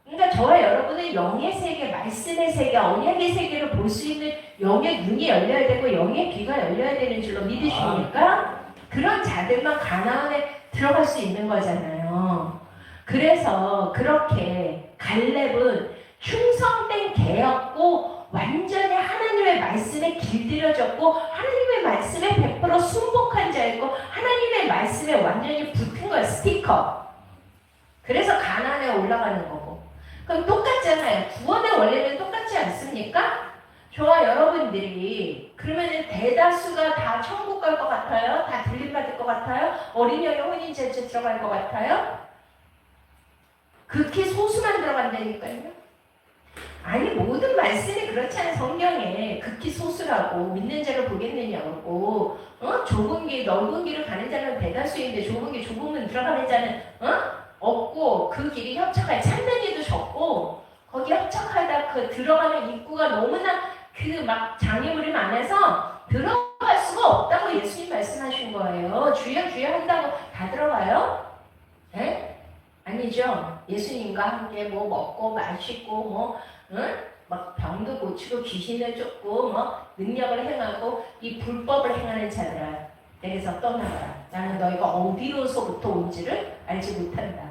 A: 그러니까 저와 여러분은 영의 세계, 말씀의 세계, 언약의 세계를 볼 수 있는 영의 눈이 열려야 되고 영의 귀가 열려야 되는 줄로 믿으십니까? 그런 자들만 가나안에 들어갈 수 있는 거잖아요. 그래서 그렇게 갈렙은 충성된 개였고 완전히 하나님의 말씀에 길들여졌고 하나님의 말씀에 100% 순복한 자였고 하나님의 말씀에 완전히 붙은 거예요. 스티커. 그래서 가나안에 올라가는 거고. 그럼 똑같잖아요. 구원의 원리는 똑같지 않습니까? 저와 여러분들이 그러면 대다수가 다 천국 갈 것 같아요? 다 들림받을 것 같아요? 어린이의 혼인제체 들어갈 것 같아요? 극히 소수만 들어간다니까요. 아니 모든 말씀이 그렇잖아요. 성경에 극히 소수라고 믿는 자를 보겠느냐고. 좁은 길 넓은 길을 가는 자는 대다수인데 좁은 길 좁은 문 들어가는 자는 없고 그 길이 협착할 찾는 이도 적고 거기 협착하다 그 들어가는 입구가 너무나 그 막 장애물이 많아서 들어갈 수가 없다고 예수님 말씀하신 거예요. 주여 주여 한다고 다 들어가요? 네? 아니죠. 예수님과 함께 뭐 먹고 마시고 막 병도 고치고 귀신을 쫓고 능력을 행하고 이 불법을 행하는 자들아 내게서 떠나가라. 나는 너희가 어디로서부터 온지를 알지 못한다.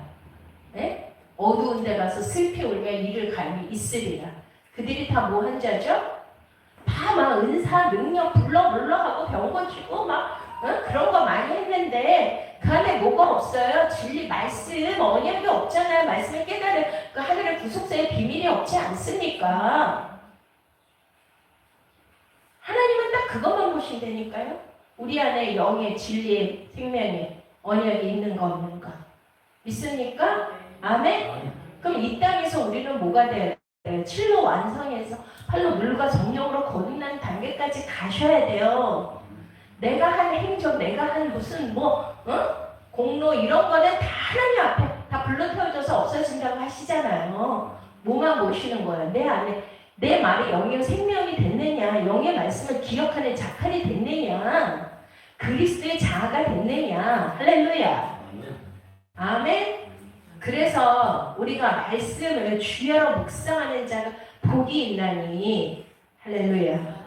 A: 네? 어두운 데 가서 슬피 울며 이를 감히 있으리라. 그들이 다 뭐 한 자죠? 다 막 은사 능력 불러하고 병 고치고 막 그런 거 많이 했는데 그 안에 뭐가 없어요? 진리 말씀 언약이 없잖아요. 말씀을 깨달은 그 하늘의 구속사의 비밀이 없지 않습니까? 하나님은 딱 그것만 보신다니까요. 우리 안에 영의 진리의 생명의 언약이 있는가 없는가 믿습니까? 아멘? 그럼 이 땅에서 우리는 뭐가 돼야 돼요? 칠로 완성해서 팔로 물과 성령으로 거듭나는 단계까지 가셔야 돼요. 내가 한 행적, 내가 한 무슨 공로 이런 거는 다 하나님 앞에 다 불러 태워져서 없어진다고 하시잖아요. 뭐만 모시는 거예요? 내 안에 내 말이 영의 생명이 됐느냐, 영의 말씀을 기억하는 자칼이 됐느냐, 그리스도의 자아가 됐느냐. 할렐루야. 아멘. 그래서 우리가 말씀을 주야로 묵상하는 자가 복이 있나니. 할렐루야.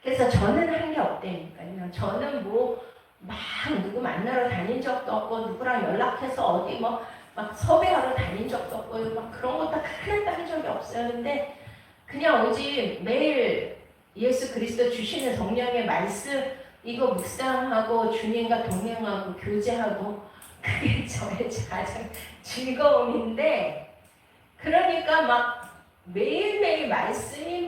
A: 그래서 저는 한 게 없다니까요. 저는 막 누구 만나러 다닌 적도 없고 누구랑 연락해서 어디 막 섭외하러 다닌 적도 없고 막 그런 것도 하나도 한 적이 없어요. 근데 그냥 오직 매일 예수 그리스도 주시는 성령의 말씀 이거 묵상하고 주님과 동행하고 교제하고 그게 저의 가장 즐거움인데 그러니까 막 매일매일 말씀이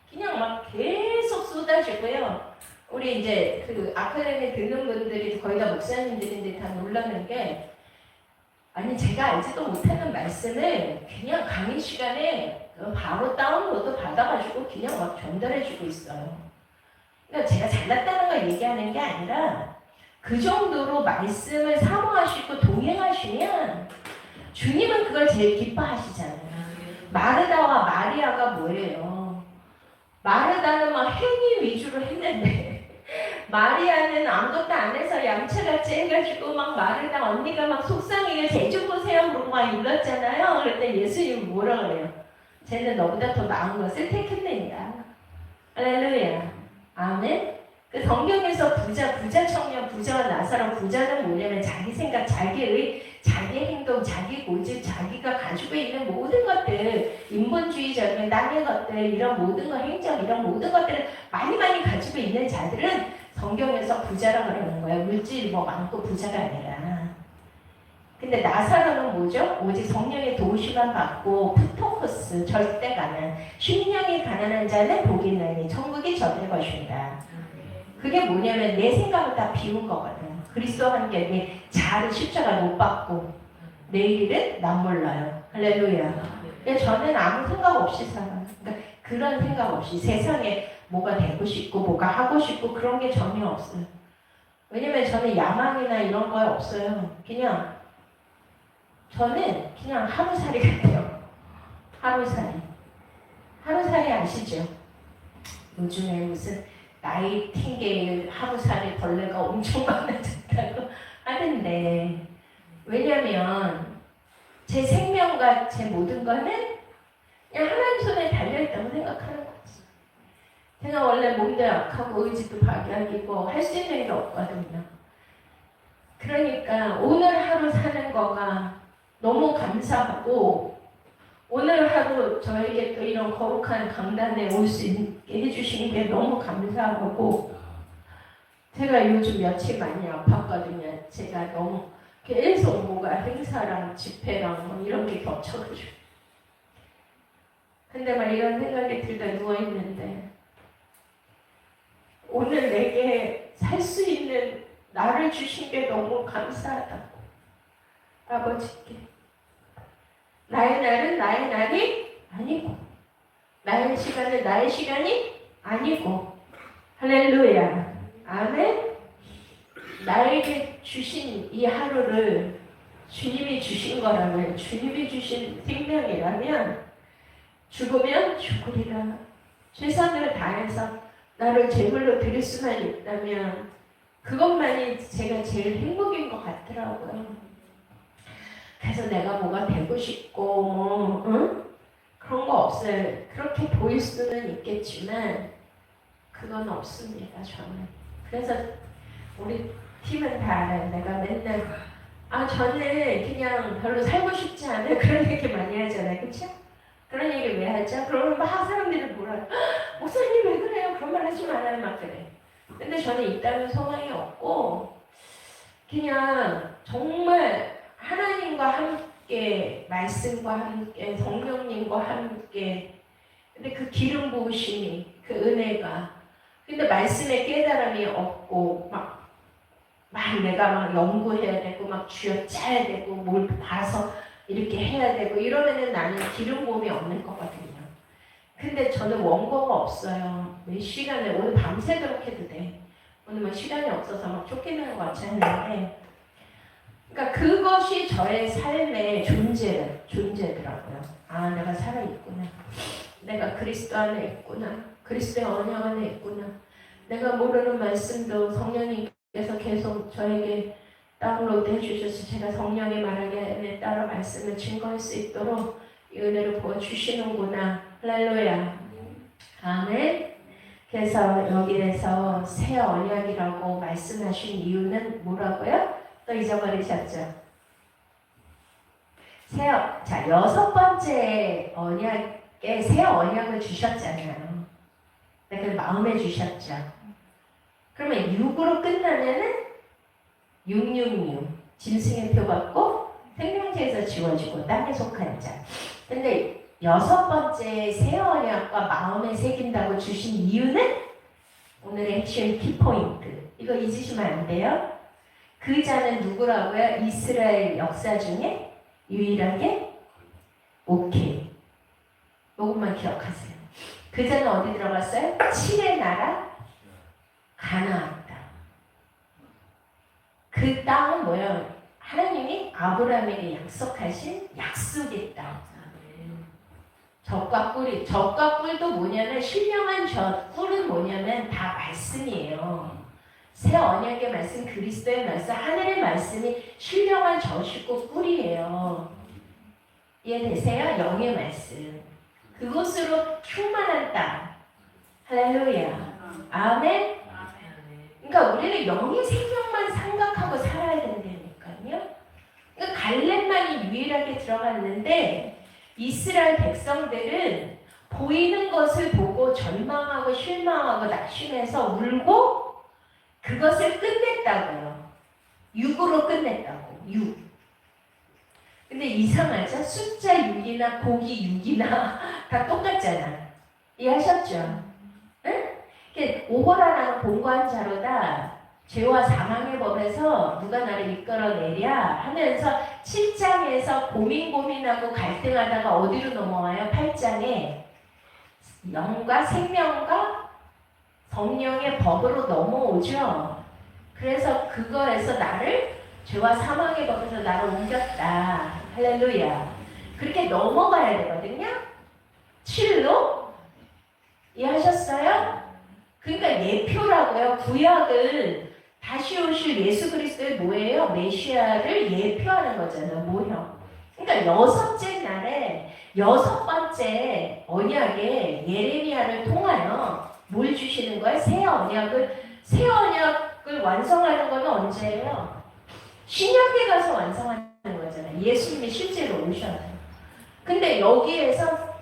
A: 그냥 계속 쏟아지고요. 우리 이제 그 아카데미 듣는 분들이 거의 다 목사님들인데 다 놀라는 게 아니 제가 알지도 못하는 말씀을 그냥 강의 시간에 바로 다운로드 받아가지고 그냥 전달해주고 있어요. 그러니까 제가 잘났다는 걸 얘기하는 게 아니라 그 정도로 말씀을 사모하시고 동행하시면 주님은 그걸 제일 기뻐하시잖아요. 마르다와 마리아가 뭐예요? 마르다는 행위 위주로 했는데 마리아는 아무것도 안 해서 얌체같이 해가지고 마르다 언니가 속상해요. 제주 보세요 그러고 일렀잖아요. 그랬더니 예수님은 뭐라 그래요? 쟤는 너보다 더 나은 것을 택했느니라. 할렐루야. 아멘. 그 성경에서 부자 청년, 부자와 나사로 부자는 뭐냐면 자기 생각, 자기의 자기 행동, 자기 고집, 자기가 가지고 있는 모든 것들, 인본주의적인 땅의 것들, 이런 모든 것, 행정, 이런 모든 것들을 많이 가지고 있는 자들은 성경에서 부자라 그러는 거예요. 물질이 많고 부자가 아니라. 근데 나사로는 뭐죠? 오직 성령의 도우심만 받고 푸토코스, 절대 가난, 심령이 가난한 자는 복이 있나니 천국이 저들의 것입니다. 그게 뭐냐면 내 생각을 다 비운 거거든. 그리스도와 함께 내 자아를 십자가 못 받고 내일은 난 몰라요. 할렐루야. 근데 저는 아무 생각 없이 살아요. 그러니까 그런 생각 없이 세상에 뭐가 되고 싶고 뭐가 하고 싶고 그런 게 전혀 없어요. 왜냐면 저는 야망이나 이런 거 없어요. 저는 그냥 하루살이 같아요. 하루살이. 하루살이 아시죠? 요즘에 무슨 나이팅게일 하루살이 벌레가 엄청 많아졌다고 하는데, 왜냐면 제 생명과 제 모든 거는 그냥 하나님 손에 달려있다고 생각하는 거지. 제가 원래 몸도 약하고 의지도 박약이고 할 수 있는 게 없거든요. 그러니까 오늘 하루 사는 거가 너무 감사하고, 오늘 하루 저에게 또 이런 거룩한 강단에 올 수 있게 해주신 게 너무 감사하고, 제가 요즘 며칠 많이 아팠거든요. 제가 너무 계속 뭐가 행사랑 집회랑 뭐 이런 게 겹쳐가지고. 근데 막 이런 생각이 들다 누워있는데, 오늘 내게 살 수 있는 나를 주신 게 너무 감사하다고. 아버지께. 나의 날은 나의 날이 아니고, 나의 시간은 나의 시간이 아니고, 할렐루야. 아멘. 나에게 주신 이 하루를 주님이 주신 거라면, 주님이 주신 생명이라면, 죽으면 죽으리라. 최선을 다해서 나를 제물로 드릴 수만 있다면 그것만이 제가 제일 행복인 것 같더라고요. 그래서 내가 뭐가 되고 싶고 그런 거 없어요. 그렇게 보일 수는 있겠지만 그건 없습니다. 저는. 그래서 우리 팀은 다 알아요. 내가 맨날 저는 그냥 별로 살고 싶지 않아요. 그런 얘기 많이 하잖아요. 그쵸? 그런 얘기 왜 하죠? 그러면 막 사람들이 뭐라, 목사님 왜 그래요? 그런 말 하지 말아요. 막 그래. 근데 저는 있다는 소망이 없고, 그냥 정말 하나님과 함께, 말씀과 함께, 성령님과 함께, 근데 그 기름 부으심이, 그 은혜가, 근데 말씀의 깨달음이 없고, 막 내가 막 연구해야 되고, 막 쥐어짜야 되고, 뭘 봐서 이렇게 해야 되고 이러면은 나는 기름 부음이 없는 거거든요. 근데 저는 원고가 없어요. 몇 시간을 오늘 밤새도록 해도 돼. 오늘 뭐 시간이 없어서 막 쫓기는 것 같이 했는데, 그러니까 그것이 저의 삶의 존재더라고요. 내가 살아있구나. 내가 그리스도 안에 있구나. 그리스도의 언약 안에 있구나. 내가 모르는 말씀도 성령님께서 계속 저에게 다운로드 해주셔서 제가 성령의 말하기에 따라 말씀을 증거할 수 있도록 이 은혜를 보여주시는구나. 할렐루야. 아멘. 그래서 여기에서 새 언약이라고 말씀하신 이유는 뭐라고요? 또 잊어버리셨죠? 자, 6번째 언약에 새 언약을 주셨잖아요. 그걸 마음에 주셨죠. 그러면 6으로 끝나면은 666 짐승의 표 받고 생명체에서 지워지고 땅에 속한 자. 근데 6번째 새 언약과 마음에 새긴다고 주신 이유는 오늘의 핵심 키포인트. 이거 잊으시면 안 돼요. 그 자는 누구라고요? 이스라엘 역사 중에 유일하게 오케이. 이것만 기억하세요. 그 자는 어디 들어갔어요? 7의 나라 가나안. 그 땅은 뭐예요? 하나님이 아브라함에게 약속하신 약속의 땅. 젖과 꿀도 뭐냐면 신령한 젖, 꿀은 뭐냐면 다 말씀이에요. 새 언약의 말씀, 그리스도의 말씀, 하늘의 말씀이 신령한 젖이고 꿀이에요. 이해되세요? 영의 말씀. 그것으로 충만한 땅. 할렐루야. 아멘. 그러니까 우리는 영의 생명만 생각하고 살아야 된다니까요. 그러니까 갈렙만이 유일하게 들어갔는데 이스라엘 백성들은 보이는 것을 보고 절망하고 실망하고 낙심해서 울고 그것을 끝냈다고요. 6으로 끝냈다고. 6. 근데 이상하죠? 숫자 6이나 고기 6이나 다 똑같잖아. 이해하셨죠? 응? 오호라라는 공고한 자로다. 죄와 사망의 법에서 누가 나를 이끌어내랴 하면서 7장에서 고민하고 갈등하다가 어디로 넘어와요? 8장에 영과 생명과 성령의 법으로 넘어오죠. 그래서 그거에서 나를 죄와 사망의 법에서 나를 옮겼다. 할렐루야. 그렇게 넘어가야 되거든요. 7로 이해하셨어요? 그러니까 예표라고요. 구약을 다시 오실 예수 그리스도의 뭐예요? 메시아를 예표하는 거잖아요. 모형. 그러니까 6째 날에 6번째 언약에 예레미야를 통하여 뭘 주시는 거예요? 새 언약을 완성하는 건 언제예요? 신약에 가서 완성하는 거잖아요. 예수님이 실제로 오셔서. 근데 여기에서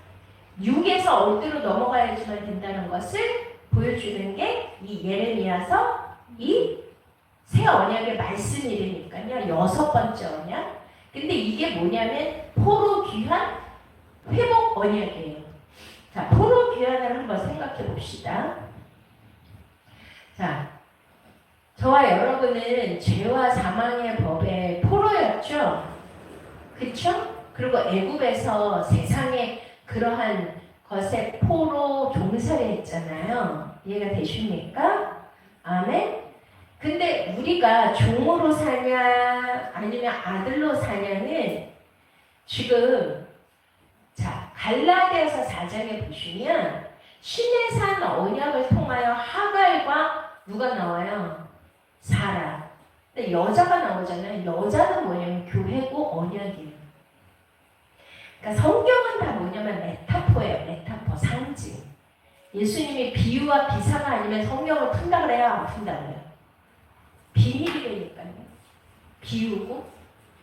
A: 6에서 어디로 넘어가야지만 된다는 것을 보여주는 게 이 예레미야서 이 새 언약의 말씀이니까요. 6번째 언약. 근데 이게 뭐냐면 포로 귀환 회복 언약이에요. 자, 포로 귀환을 한번 생각해 봅시다. 자, 저와 여러분은 죄와 사망의 법의 포로였죠. 그쵸? 그리고 애굽에서 세상의 그러한 것에 포로 종살이 했잖아요. 이해가 되십니까? 아멘? 근데 우리가 종으로 사냐 아니면 아들로 사냐는 지금 자 갈라디아서 4장에 보시면 신의 산 언약을 통하여 하갈과 누가 나와요? 사라. 근데 여자가 나오잖아요. 여자는 뭐냐면 교회고 언약이에요. 그러니까 성경은 다 뭐냐면 메타포예요. 메타포, 상징. 예수님이 비유와 비사가 아니면 성경을 푼다 그래요? 안 푼다 그래요? 비밀이니까요. 비유고.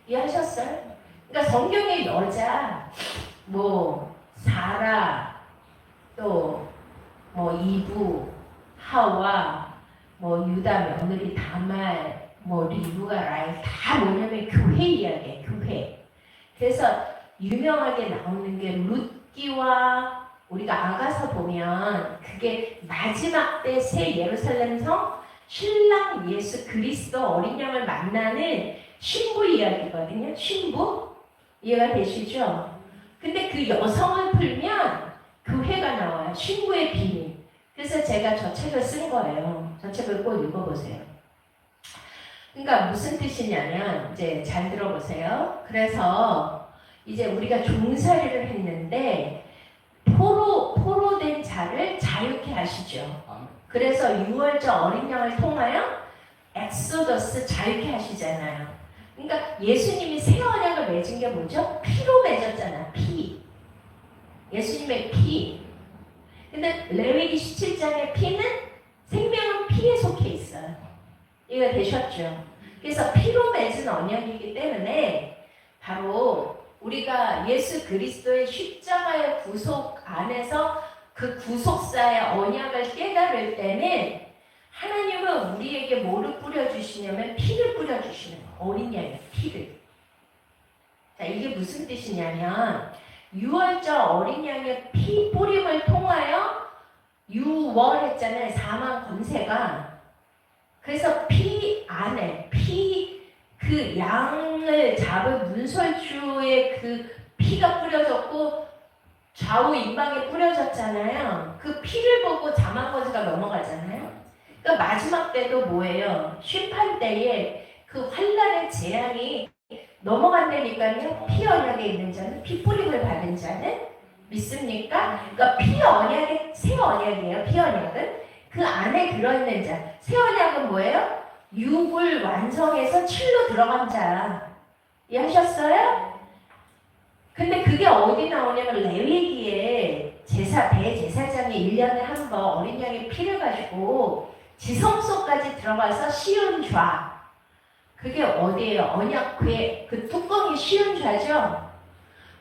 A: 이해하셨어요? 그러니까 성경의 여자, 뭐 사라, 또 뭐 이브, 하와, 뭐 유다 며느리 다말, 뭐 리브가 라헬 다 뭐냐면 교회 이야기예요. 교회. 그래서 유명하게 나오는 게 룻기와 우리가 아가서 보면 그게 마지막 때 새 예루살렘 성 신랑 예수 그리스도 어린 양을 만나는 신부 이야기거든요. 신부 이해가 되시죠? 근데 그 여성을 풀면 교회가 나와요. 신부의 비밀. 그래서 제가 저 책을 쓴 거예요. 저 책을 꼭 읽어보세요. 그러니까 무슨 뜻이냐면 이제 잘 들어보세요. 그래서 이제 우리가 종살이를 했는데 포로된 자를 자유케 하시죠. 그래서 유월절 어린 양을 통하여 엑소더스 자유케 하시잖아요. 그러니까 예수님이 새 언약을 맺은 게 뭐죠? 피로 맺었잖아. 피. 예수님의 피. 근데 레위기 17장의 피는 생명은 피에 속해 있어요. 이해가 되셨죠? 그래서 피로 맺은 언약이기 때문에 바로 우리가 예수 그리스도의 십자가의 구속 안에서 그 구속사의 언약을 깨달을 때는 하나님은 우리에게 뭐를 뿌려주시냐면 피를 뿌려주시는 거예요. 어린 양의 피를. 자, 이게 무슨 뜻이냐면 유월절 어린 양의 피 뿌림을 통하여 유월 했잖아요. 사망 권세가. 그래서 피 안에 그 양을 잡은 문설주의 그 피가 뿌려졌고 좌우 임방에 뿌려졌잖아요. 그 피를 보고 자만권세가 넘어가잖아요. 그러니까 마지막 때도 뭐예요? 심판 때에 그 환란의 재앙이 넘어간다니까요. 피 언약에 있는 자는 피 뿌림을 받은 자는 믿습니까? 그러니까 피 언약의 새 언약이에요. 피 언약은 그 안에 들어있는 자. 새 언약은 뭐예요? 6을 완성해서 7로 들어간 자. 이해하셨어요? 근데 그게 어디 나오냐면 레위기에 대제사장이 1년에 한 번 어린 양의 피를 가지고 지성소까지 들어가서 씌운 좌. 그게 어디예요? 언약궤 그 뚜껑이 씌운 좌죠?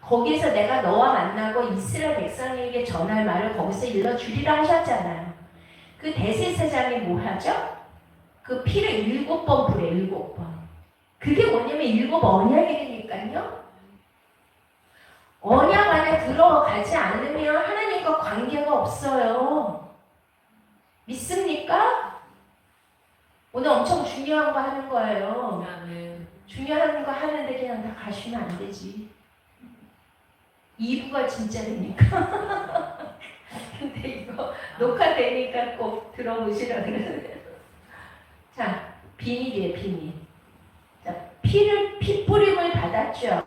A: 거기서 내가 너와 만나고 이스라엘 백성에게 전할 말을 거기서 일러주리라 하셨잖아요. 그 대제사장이 뭐 하죠? 그 피를 7번 뿌려, 7번. 그게 뭐냐면 7 언약이니까요. 언약 안에 들어가지 않으면 하나님과 관계가 없어요. 믿습니까? 오늘 엄청 중요한 거 하는 거예요.
B: 아멘.
A: 중요한 거 하는데 그냥 다 가시면 안 되지. 2부가 진짜니까. 근데 이거 녹화되니까 꼭 들어보시라 그러네요. 자, 비밀이에요, 비밀. 자, 피 뿌림을 받았죠.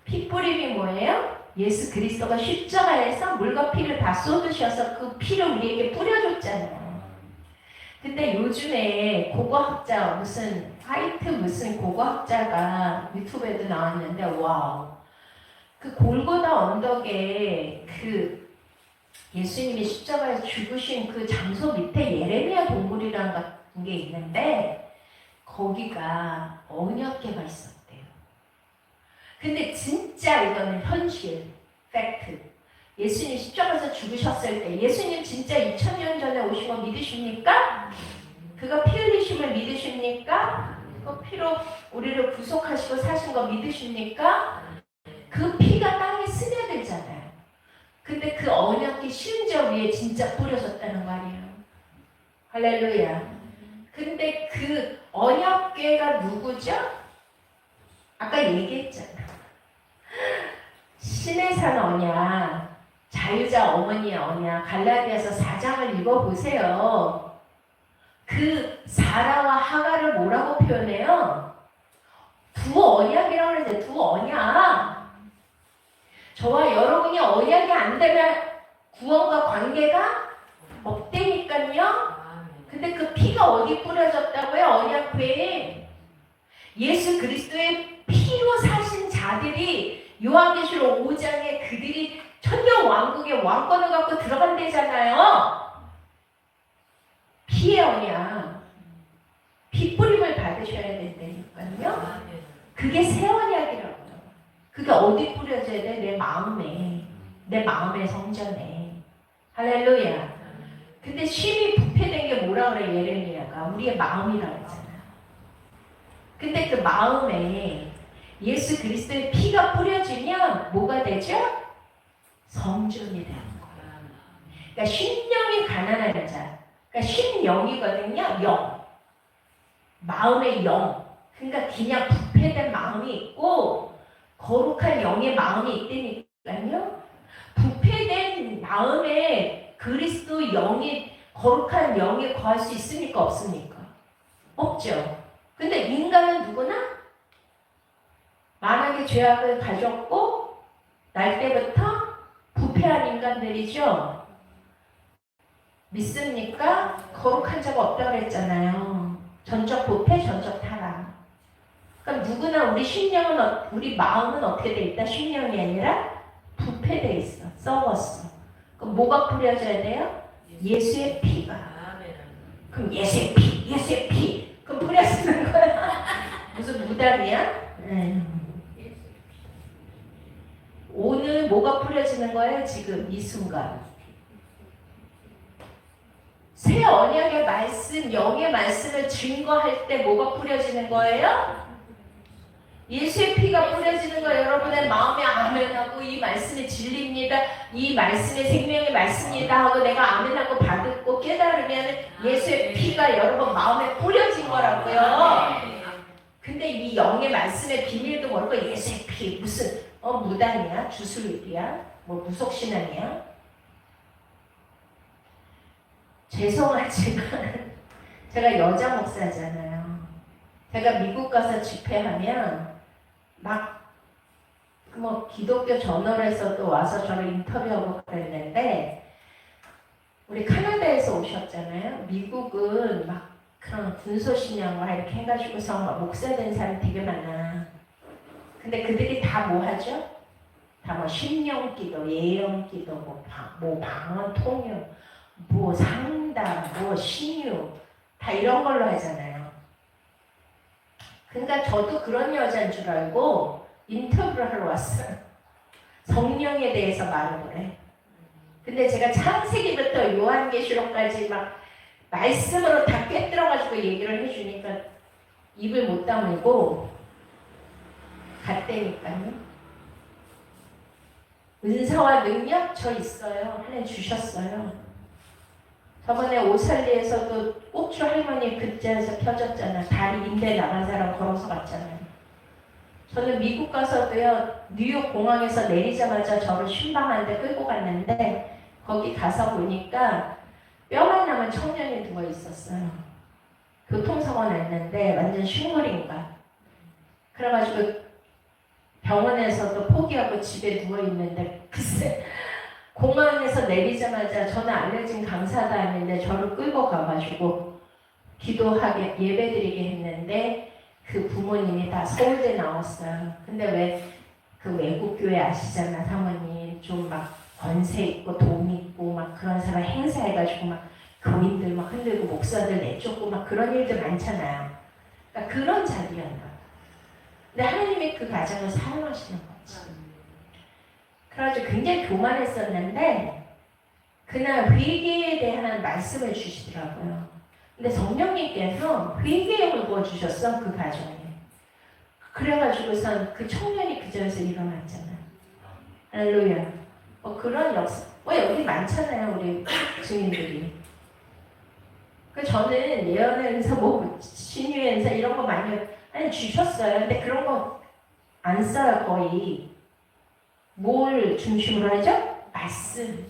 A: 피 뿌림이 뭐예요? 예수 그리스도가 십자가에서 물과 피를 다 쏟으셔서 그 피를 우리에게 뿌려줬잖아요. 근데 요즘에 고고학자 무슨 화이트 무슨 고고학자가 유튜브에도 나왔는데 와우, 그 골고다 언덕에 그 예수님이 십자가에서 죽으신 그 장소 밑에 예레미야 동굴이라는 같은 게 있는데 거기가 언약궤가 있었대요. 근데 진짜 이거는 현실, 팩트. 예수님 십자가에서 죽으셨을 때 예수님 진짜 2000년 전에 오신 거 믿으십니까? 그가 피 흘리심을 믿으십니까? 그 피로 우리를 구속하시고 사신 거 믿으십니까? 그 피가 땅에 스며들잖아요. 근데 그 언약궤 심지어 위에 진짜 뿌려졌다는 거 아니에요. 할렐루야. 근데 그 언약궤가 누구죠? 아까 얘기했잖아. 신의 산 언약, 자유자 어머니의 언약, 갈라디아서 4장을 읽어보세요. 그 사라와 하가를 뭐라고 표현해요? 두 언약이라고 그러는데 두 언약. 저와 여러분이 언약이 안 되면 구원과 관계가 없다니까요. 근데 그 피가 어디 뿌려졌다고요? 언약궤에. 예수 그리스도의 피로 사신 자들이 요한계시록 5장에 그들이 천년 왕국의 왕권을 갖고 들어간대잖아요. 피의 언약. 피 뿌림을 받으셔야 된다니까요. 그게 새 언약이라고요. 그게 어디 뿌려져야 돼? 내 마음에. 내 마음의 성전에. 할렐루야. 근데 심히 부패된 게 뭐라 그래 예레미야가? 우리의 마음이라고 했잖아요. 근데 그 마음에 예수 그리스도의 피가 뿌려지면 뭐가 되죠? 성전이 되는 거예요. 그러니까 신령이 가난한 자. 그러니까 신령이거든요. 영. 마음의 영. 그러니까 그냥 부패된 마음이 있고 거룩한 영의 마음이 있다니까요. 부패된 마음에 그리스도 영이 거룩한 영에 거할 수 있습니까? 없습니까? 없죠. 근데 인간은 누구나 만약에 죄악을 가졌고 날 때부터 부패한 인간들이죠. 믿습니까? 거룩한 자가 없다고 그랬잖아요. 전적 부패, 전적 타락. 그럼 누구나 우리 심령은 우리 마음은 어떻게 돼 있다? 심령이 아니라 부패돼 있어. 썩었어. 그럼 뭐가 뿌려져야 돼요? 예수의 피가. 그럼 예수의 피, 예수의 피. 그럼 뿌려 쓰는 거야. 무슨 무당이야? 오늘 뭐가 뿌려지는 거예요? 지금 이 순간. 새 언약의 말씀, 영의 말씀을 증거할 때 뭐가 뿌려지는 거예요? 예수의 피가 뿌려지는 거예요. 여러분의 마음에 아멘하고 이 말씀이 진리입니다. 이 말씀이 생명의 말씀이다 하고 내가 아멘하고 받고 깨달으면 예수의 피가 여러분 마음에 뿌려진 거라고요. 근데 이 영의 말씀의 비밀도 모르고 예수의 피 무슨 무당이야? 주술이야? 뭐 무속신앙이야? 죄송하지만 제가 여자 목사잖아요. 제가 미국 가서 집회하면 막 뭐 기독교 저널에서도 와서 저를 인터뷰하고 그랬는데 우리 카나다에서 오셨잖아요. 미국은 막 그런 군소신앙을 이렇게 해가지고서 막 목사 된 사람 되게 많아. 근데 그들이 다 뭐 하죠? 다 뭐 신령기도, 예언기도, 뭐 방언 통역, 뭐 상담, 뭐 신유 다 이런 걸로 하잖아요. 그러니까 저도 그런 여자인 줄 알고 인터뷰를 하러 왔어요. 성령에 대해서 말을 해. 근데 제가 창세기부터 요한계시록까지 막 말씀으로 다 꿰뚫어가지고 얘기를 해주니까 입을 못 다물고 갔다니까요. 은사와 능력 저 있어요. 하나님 주셨어요. 저번에 오살리에서도 옥주 할머니 글자에서 펴졌잖아. 다리 인대 나간 사람 걸어서 갔잖아요. 저는 미국 가서도요, 뉴욕 공항에서 내리자마자 저를 쉰방한데 끌고 갔는데 거기 가서 보니까 뼈만 남은 청년이 누워 있었어요. 교통사고 났는데 완전 흉물인가. 그래가지고 병원에서도 포기하고 집에 누워 있는데 글쎄 공항에서 내리자마자 저는 알려진 강사다 했는데 저를 끌고 가가지고 기도하게 예배드리게 했는데 그 부모님이 다 서울대 나왔어요. 근데 왜 그 외국 교회 아시잖아 사모님 좀 막 권세 있고 돈 있고 막 그런 사람 행사해가지고 막 교인들 막 흔들고 목사들 내쫓고 막 그런 일들 많잖아요. 그러니까 그런 자리였나 봐. 근데 하나님이 그 가정을 사랑하시는 거지. 그래가지고 굉장히 교만했었는데 그날 회개에 대한 말씀을 주시더라고요. 근데 성령님께서 회개형을 부어주셨어 그 가정에. 그래가지고선 그 청년이 그 자리에서 일어났잖아요. 할렐루야. 그런 역사. 여기 많잖아요 우리 증인들이. 저는 예언의 은사, 신유의 은사 이런 거 많이 주셨어요. 근데 그런 거 안 써요 거의. 뭘 중심으로 하죠? 말씀.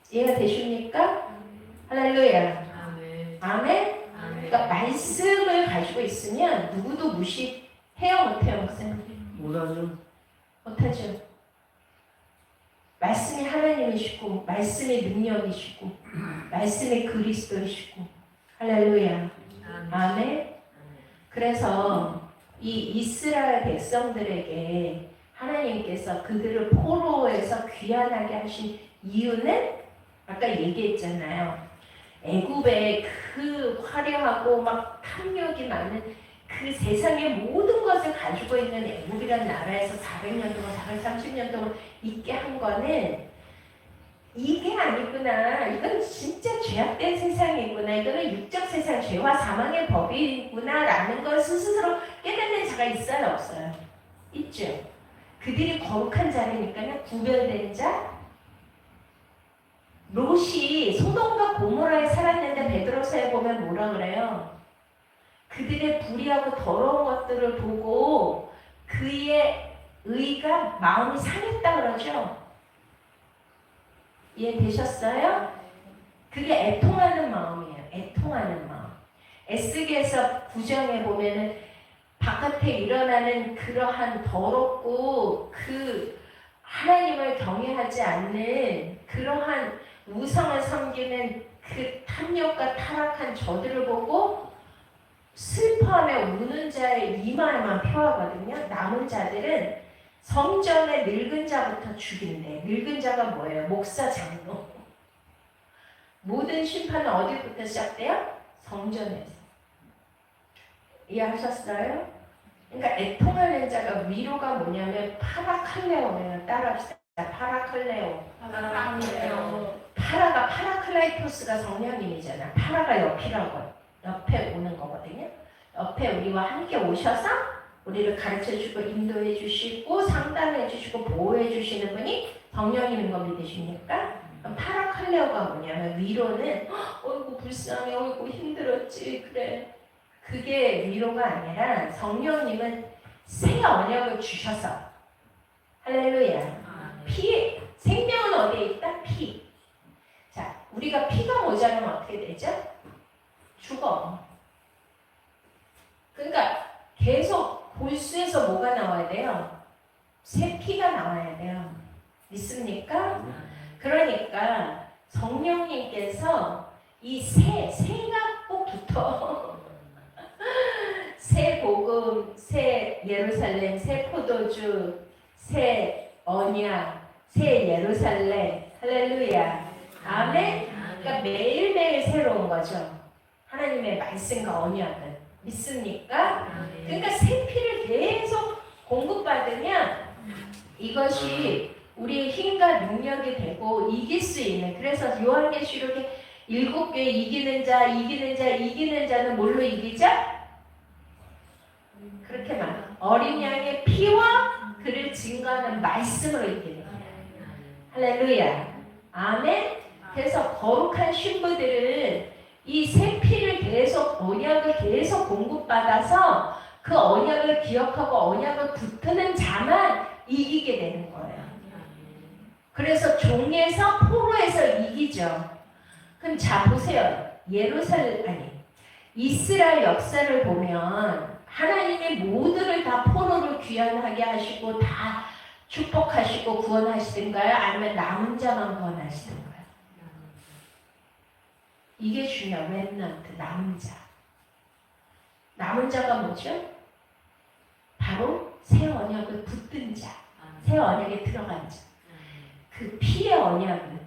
A: 이해가 되십니까? 할렐루야. 아멘. 그러니까 말씀을 가지고 있으면 누구도 무시해요 못해요 목사님?
B: 못하죠.
A: 못하죠. 말씀이 하나님이시고 말씀이 능력이시고 말씀이 그리스도이시고 할렐루야. 아멘. 그래서 이 이스라엘 백성들에게 하나님께서 그들을 포로에서 귀환하게 하신 이유는 아까 얘기했잖아요. 애굽의 그 화려하고 막 탐욕이 많은 그 세상의 모든 것을 가지고 있는 애굽이라는 나라에서 400년 동안 430년 동안 있게 한 거는 이게 아니구나. 이건 진짜 죄악된 세상이구나. 이거는 육적 세상, 죄와 사망의 법이구나 라는 걸 스스로 깨닫는 자가 있어요 없어요? 있죠. 그들이 거룩한 자리니까요. 구별된 자. 롯이 소돔과 고모라에 살았는데 베드로서에 보면 뭐라 그래요? 그들의 불의하고 더러운 것들을 보고 그의 의가 마음이 상했다 그러죠. 이해되셨어요? 그게 애통하는 마음이에요. 애통하는 마음. 에스겔서 9장에 보면은 바깥에 일어나는 그러한 더럽고 그 하나님을 경외하지 않는 그러한 우상을 섬기는 그 탐욕과 타락한 저들을 보고 슬퍼하며 우는 자의 이마에만 표하거든요. 남은 자들은 성전의 늙은 자부터 죽인대. 늙은 자가 뭐예요? 목사, 장로. 모든 심판은 어디부터 시작돼요? 성전에서. 이해하셨어요? 그러니까 애통하는 자가 위로가 뭐냐면 파라칼레오예요. 따라합시다. 파라칼레오. 파라가 파라클라이토스가 성령님이잖아. 파라가 옆이라고 옆에 오는 거거든요. 옆에 우리와 함께 오셔서 우리를 가르쳐주고 인도해 주시고 상담해 주시고 보호해 주시는 분이 성령님인 거 믿으십니까? 파라칼레오가 뭐냐면 위로는 어이구 불쌍해 어이구 힘들었지 그래. 그게 위로가 아니라 성령님은 새 언약을 주셔서 할렐루야. 피, 생명은 어디에 있다? 피. 자, 우리가 피가 모자라면 어떻게 되죠? 죽어. 그러니까 계속 골수에서 뭐가 나와야 돼요? 새 피가 나와야 돼요. 믿습니까? 그러니까 성령님께서 이 새가 꼭 붙어. 새 복음, 새 예루살렘, 새 포도주, 새 언약, 새 예루살렘, 할렐루야. 아멘. 그러니까 매일매일 새로운 거죠. 하나님의 말씀과 언약은. 믿습니까? 그러니까 새 피를 계속 공급받으면 이것이 우리의 힘과 능력이 되고 이길 수 있는. 그래서 요한계시록에 7개 이기는 자는 뭘로 이기죠? 그렇게 말. 어린 양의 피와 그를 증거하는 말씀으로 이기는 거예요. 할렐루야. 아멘. 그래서 거룩한 신부들은 이 새 피를 계속 언약을 계속 공급받아서 그 언약을 기억하고 언약을 붙드는 자만 이기게 되는 거예요. 그래서 종에서 포로에서 이기죠. 그럼 자 보세요. 이스라엘 역사를 보면 하나님이 모두를 다 포로를 귀환하게 하시고 다 축복하시고 구원하시던가요? 아니면 남은 자만 구원하시던가요? 이게 중요해요. 렘넌트, 남은 자. 남은 자가 뭐죠? 바로 새 언약을 붙든 자, 새 언약에 들어간 자. 그 피의 언약은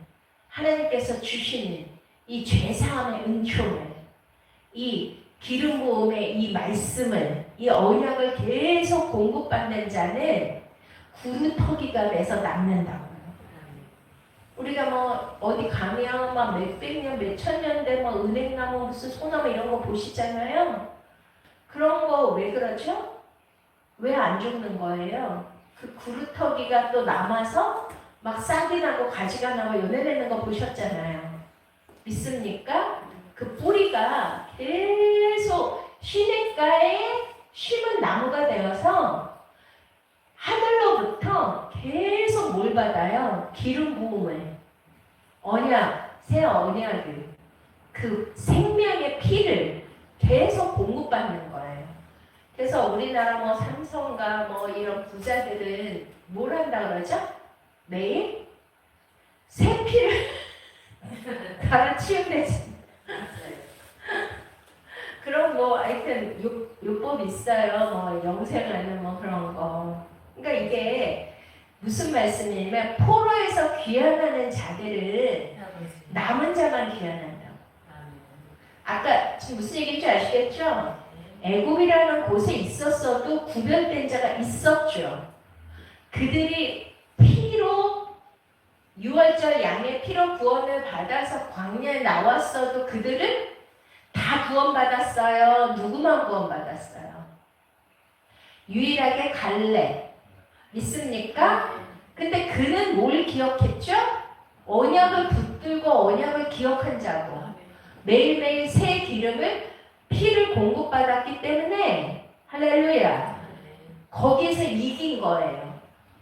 A: 하나님께서 주시는 이 죄사함의 은총을, 이 기름 부음의 이 말씀을, 이 언약을 계속 공급받는 자는 구루터기가 돼서 남는다고요. 우리가 뭐 어디 가면 막 몇백 년, 몇천 년 된 뭐 은행나무, 무슨 소나무 이런 거 보시잖아요. 그런 거 왜 그러죠? 왜 안 죽는 거예요? 그 구루터기가 또 남아서 막 싹이 나고 가지가 나고 연해내는 거 보셨잖아요. 믿습니까? 그 뿌리가 계속 시냇가에 심은 나무가 되어서 하늘로부터 계속 뭘 받아요? 기름 부음을, 언약, 새 언약을, 그 생명의 피를 계속 공급받는 거예요. 그래서 우리나라 뭐 삼성가 뭐 이런 부자들은 뭘 한다 그러죠? 매일 새 피를 갈아치운대지. 그런 뭐 하여튼 요법 있어요. 뭐 영생하는 뭐 그런 거. 그러니까 이게 무슨 말씀이냐면 포로에서 귀환하는 자들은 남은 자만 귀환한다고. 아까 지금 무슨 얘기인지 아시겠죠? 애굽이라는 곳에 있었어도 구별된 자가 있었죠. 그들이 피로 6월절 양의 피로 구원을 받아서 광야에 나왔어도 그들은 다 구원받았어요. 누구만 구원받았어요? 유일하게 갈렙. 믿습니까? 근데 그는 뭘 기억했죠? 언약을 붙들고 언약을 기억한 자고 매일매일 새 기름을 피를 공급받았기 때문에 할렐루야. 거기에서 이긴 거예요.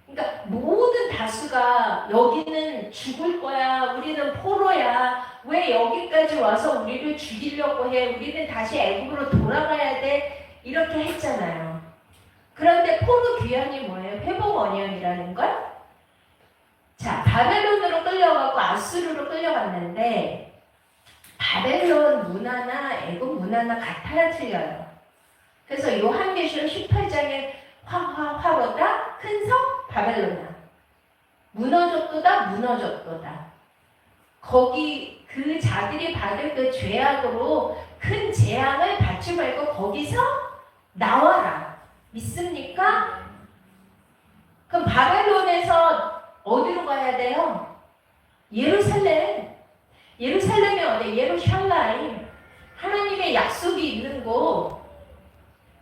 A: 그러니까 모든 다수가 여기는 죽을 거야. 우리는 포로야. 왜 여기까지 와서 우리를 죽이려고 해. 우리는 다시 애굽으로 돌아가야 돼. 이렇게 했잖아요. 그런데 포로 귀환이 뭐예요? 회복 언약이라는 걸? 자, 바벨론으로 끌려가고 아수르로 끌려갔는데 바벨론 문화나 애굽 문화나 같아야 틀려요. 그래서 요한계시록 18장에 화로다 큰 성 바벨론아 무너졌도다 무너졌도다. 거기 그 자들이 받을 그 죄악으로 큰 재앙을 받지 말고 거기서 나와라. 믿습니까? 그럼 바벨론에서 어디로 가야 돼요? 예루살렘. 예루살렘이 어디? 예루샬라임. 하나님의 약속이 있는 곳,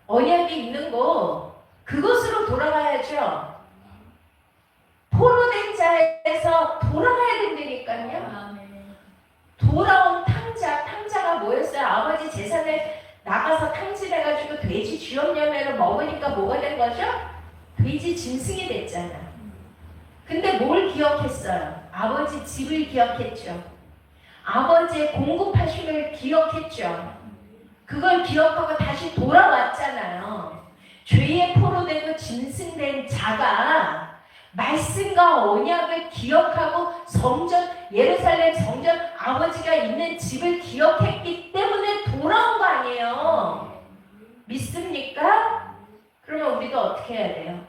A: 언약이 있는 곳, 그곳으로 돌아가야죠. 포로된 자에서 돌아가야 된다니까요. 돌아온 탕자가 뭐였어요? 아버지 재산을 나가서 탕진해가지고 돼지 쥐염염매를 먹으니까 뭐가 된 거죠? 돼지 짐승이 됐잖아. 근데 뭘 기억했어요? 아버지 집을 기억했죠. 아버지의 공급하심을 기억했죠. 그걸 기억하고 다시 돌아왔잖아요. 죄의 포로되고 짐승된 자가 말씀과 언약을 기억하고 성전, 예루살렘 성전 아버지가 있는 집을 기억했기 때문에 돌아온 거 아니에요. 믿습니까? 그러면 우리가 어떻게 해야 돼요?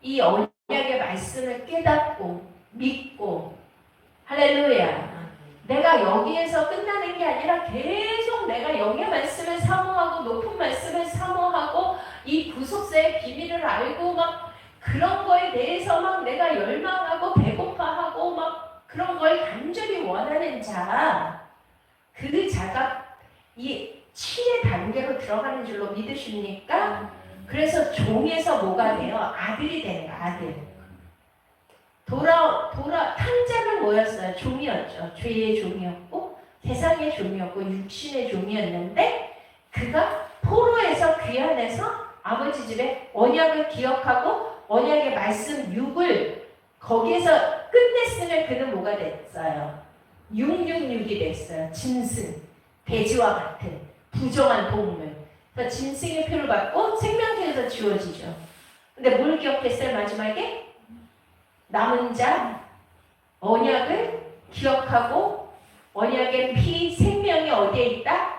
A: 이 언약의 말씀을 깨닫고 믿고 할렐루야. 내가 여기에서 끝나는 게 아니라 계속 내가 영의 말씀을 사모하고 높은 말씀을 사모하고 이 구속사의 비밀을 알고 막 그런 거에 대해서 막 내가 열망하고 배고파하고 막 그런 걸 간절히 원하는 자, 그 자가 이 치의 단계로 들어가는 줄로 믿으십니까? 그래서 종에서 뭐가 돼요? 아들이 되는 거야, 아들. 탕자는 뭐였어요? 종이었죠. 죄의 종이었고 세상의 종이었고 육신의 종이었는데 그가 포로에서 귀환해서 아버지 집에 언약을 기억하고 언약의 말씀 6을 거기에서 끝냈으면 그는 뭐가 됐어요? 666이 됐어요. 짐승, 돼지와 같은 부정한 동물. 그러니까 짐승의 표를 받고 생명책에서 지워지죠. 근데 뭘 기억했어요? 마지막에? 남은 자, 언약을 기억하고 언약의 피, 생명이 어디에 있다?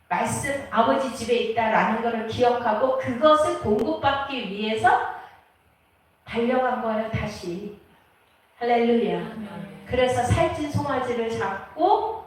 A: 말씀, 아버지 집에 있다라는 것을 기억하고 그것을 공급받기 위해서 달려간 거예요, 다시. 할렐루야. 그래서 살찐 송아지를 잡고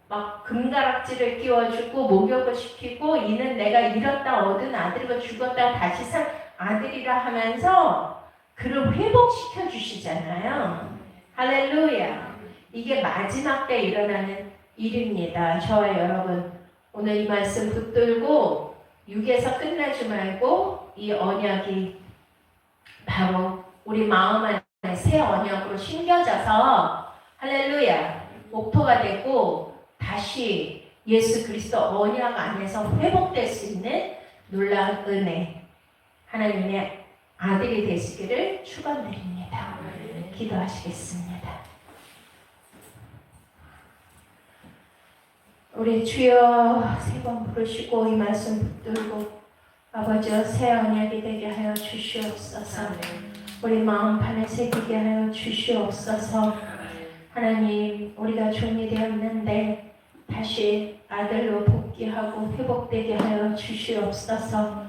A: 막 금가락지를 끼워주고 목욕을 시키고 이는 내가 잃었다 얻은 아들이고 죽었다 다시 산 아들이라 하면서 그를 회복시켜 주시잖아요. 할렐루야. 이게 마지막 때 일어나는 일입니다. 저와 여러분 오늘 이 말씀 붙들고 6에서 끝나지 말고 이 언약이 바로 우리 마음 안에 새 언약으로 심겨져서 할렐루야 목표가 되고 다시 예수 그리스도 언약 안에서 회복될 수 있는 놀라운 은혜 하나님의 아들이 되시기를 축원드립니다. 기도하시겠습니다. 우리 주여 세 번 부르시고 이 말씀 붙들고 아버지여 새 언약이 되게 하여 주시옵소서. 우리 마음판에 새기게 하여 주시옵소서. 하나님 우리가 종이 되었는데 다시 아들로 복귀하고 회복되게 하여 주시옵소서.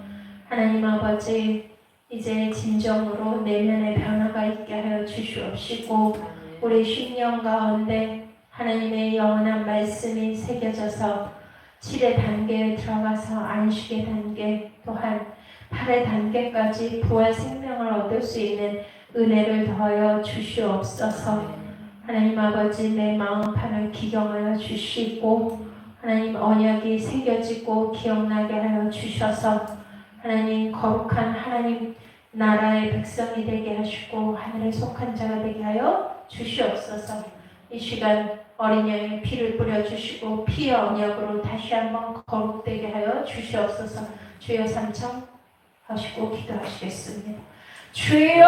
A: 하나님 아버지 이제 진정으로 내면의 변화가 있게 하여 주시옵시고 우리 심령 가운데 하나님의 영원한 말씀이 새겨져서 7의 단계에 들어가서 안식의 단계 또한 8의 단계까지 부활 생명을 얻을 수 있는 은혜를 더하여 주시옵소서. 하나님 아버지 내 마음판을 기경하여 주시고 하나님 언약이 새겨지고 기억나게 하여 주셔서 하나님 거룩한 하나님 나라의 백성이 되게 하시고 하늘에 속한 자가 되게 하여 주시옵소서. 이 시간 어린 양의 피를 뿌려주시고 피의 언약으로 다시 한번 거룩되게 하여 주시옵소서. 주여 삼청 하시고 기도하시겠습니다. 주여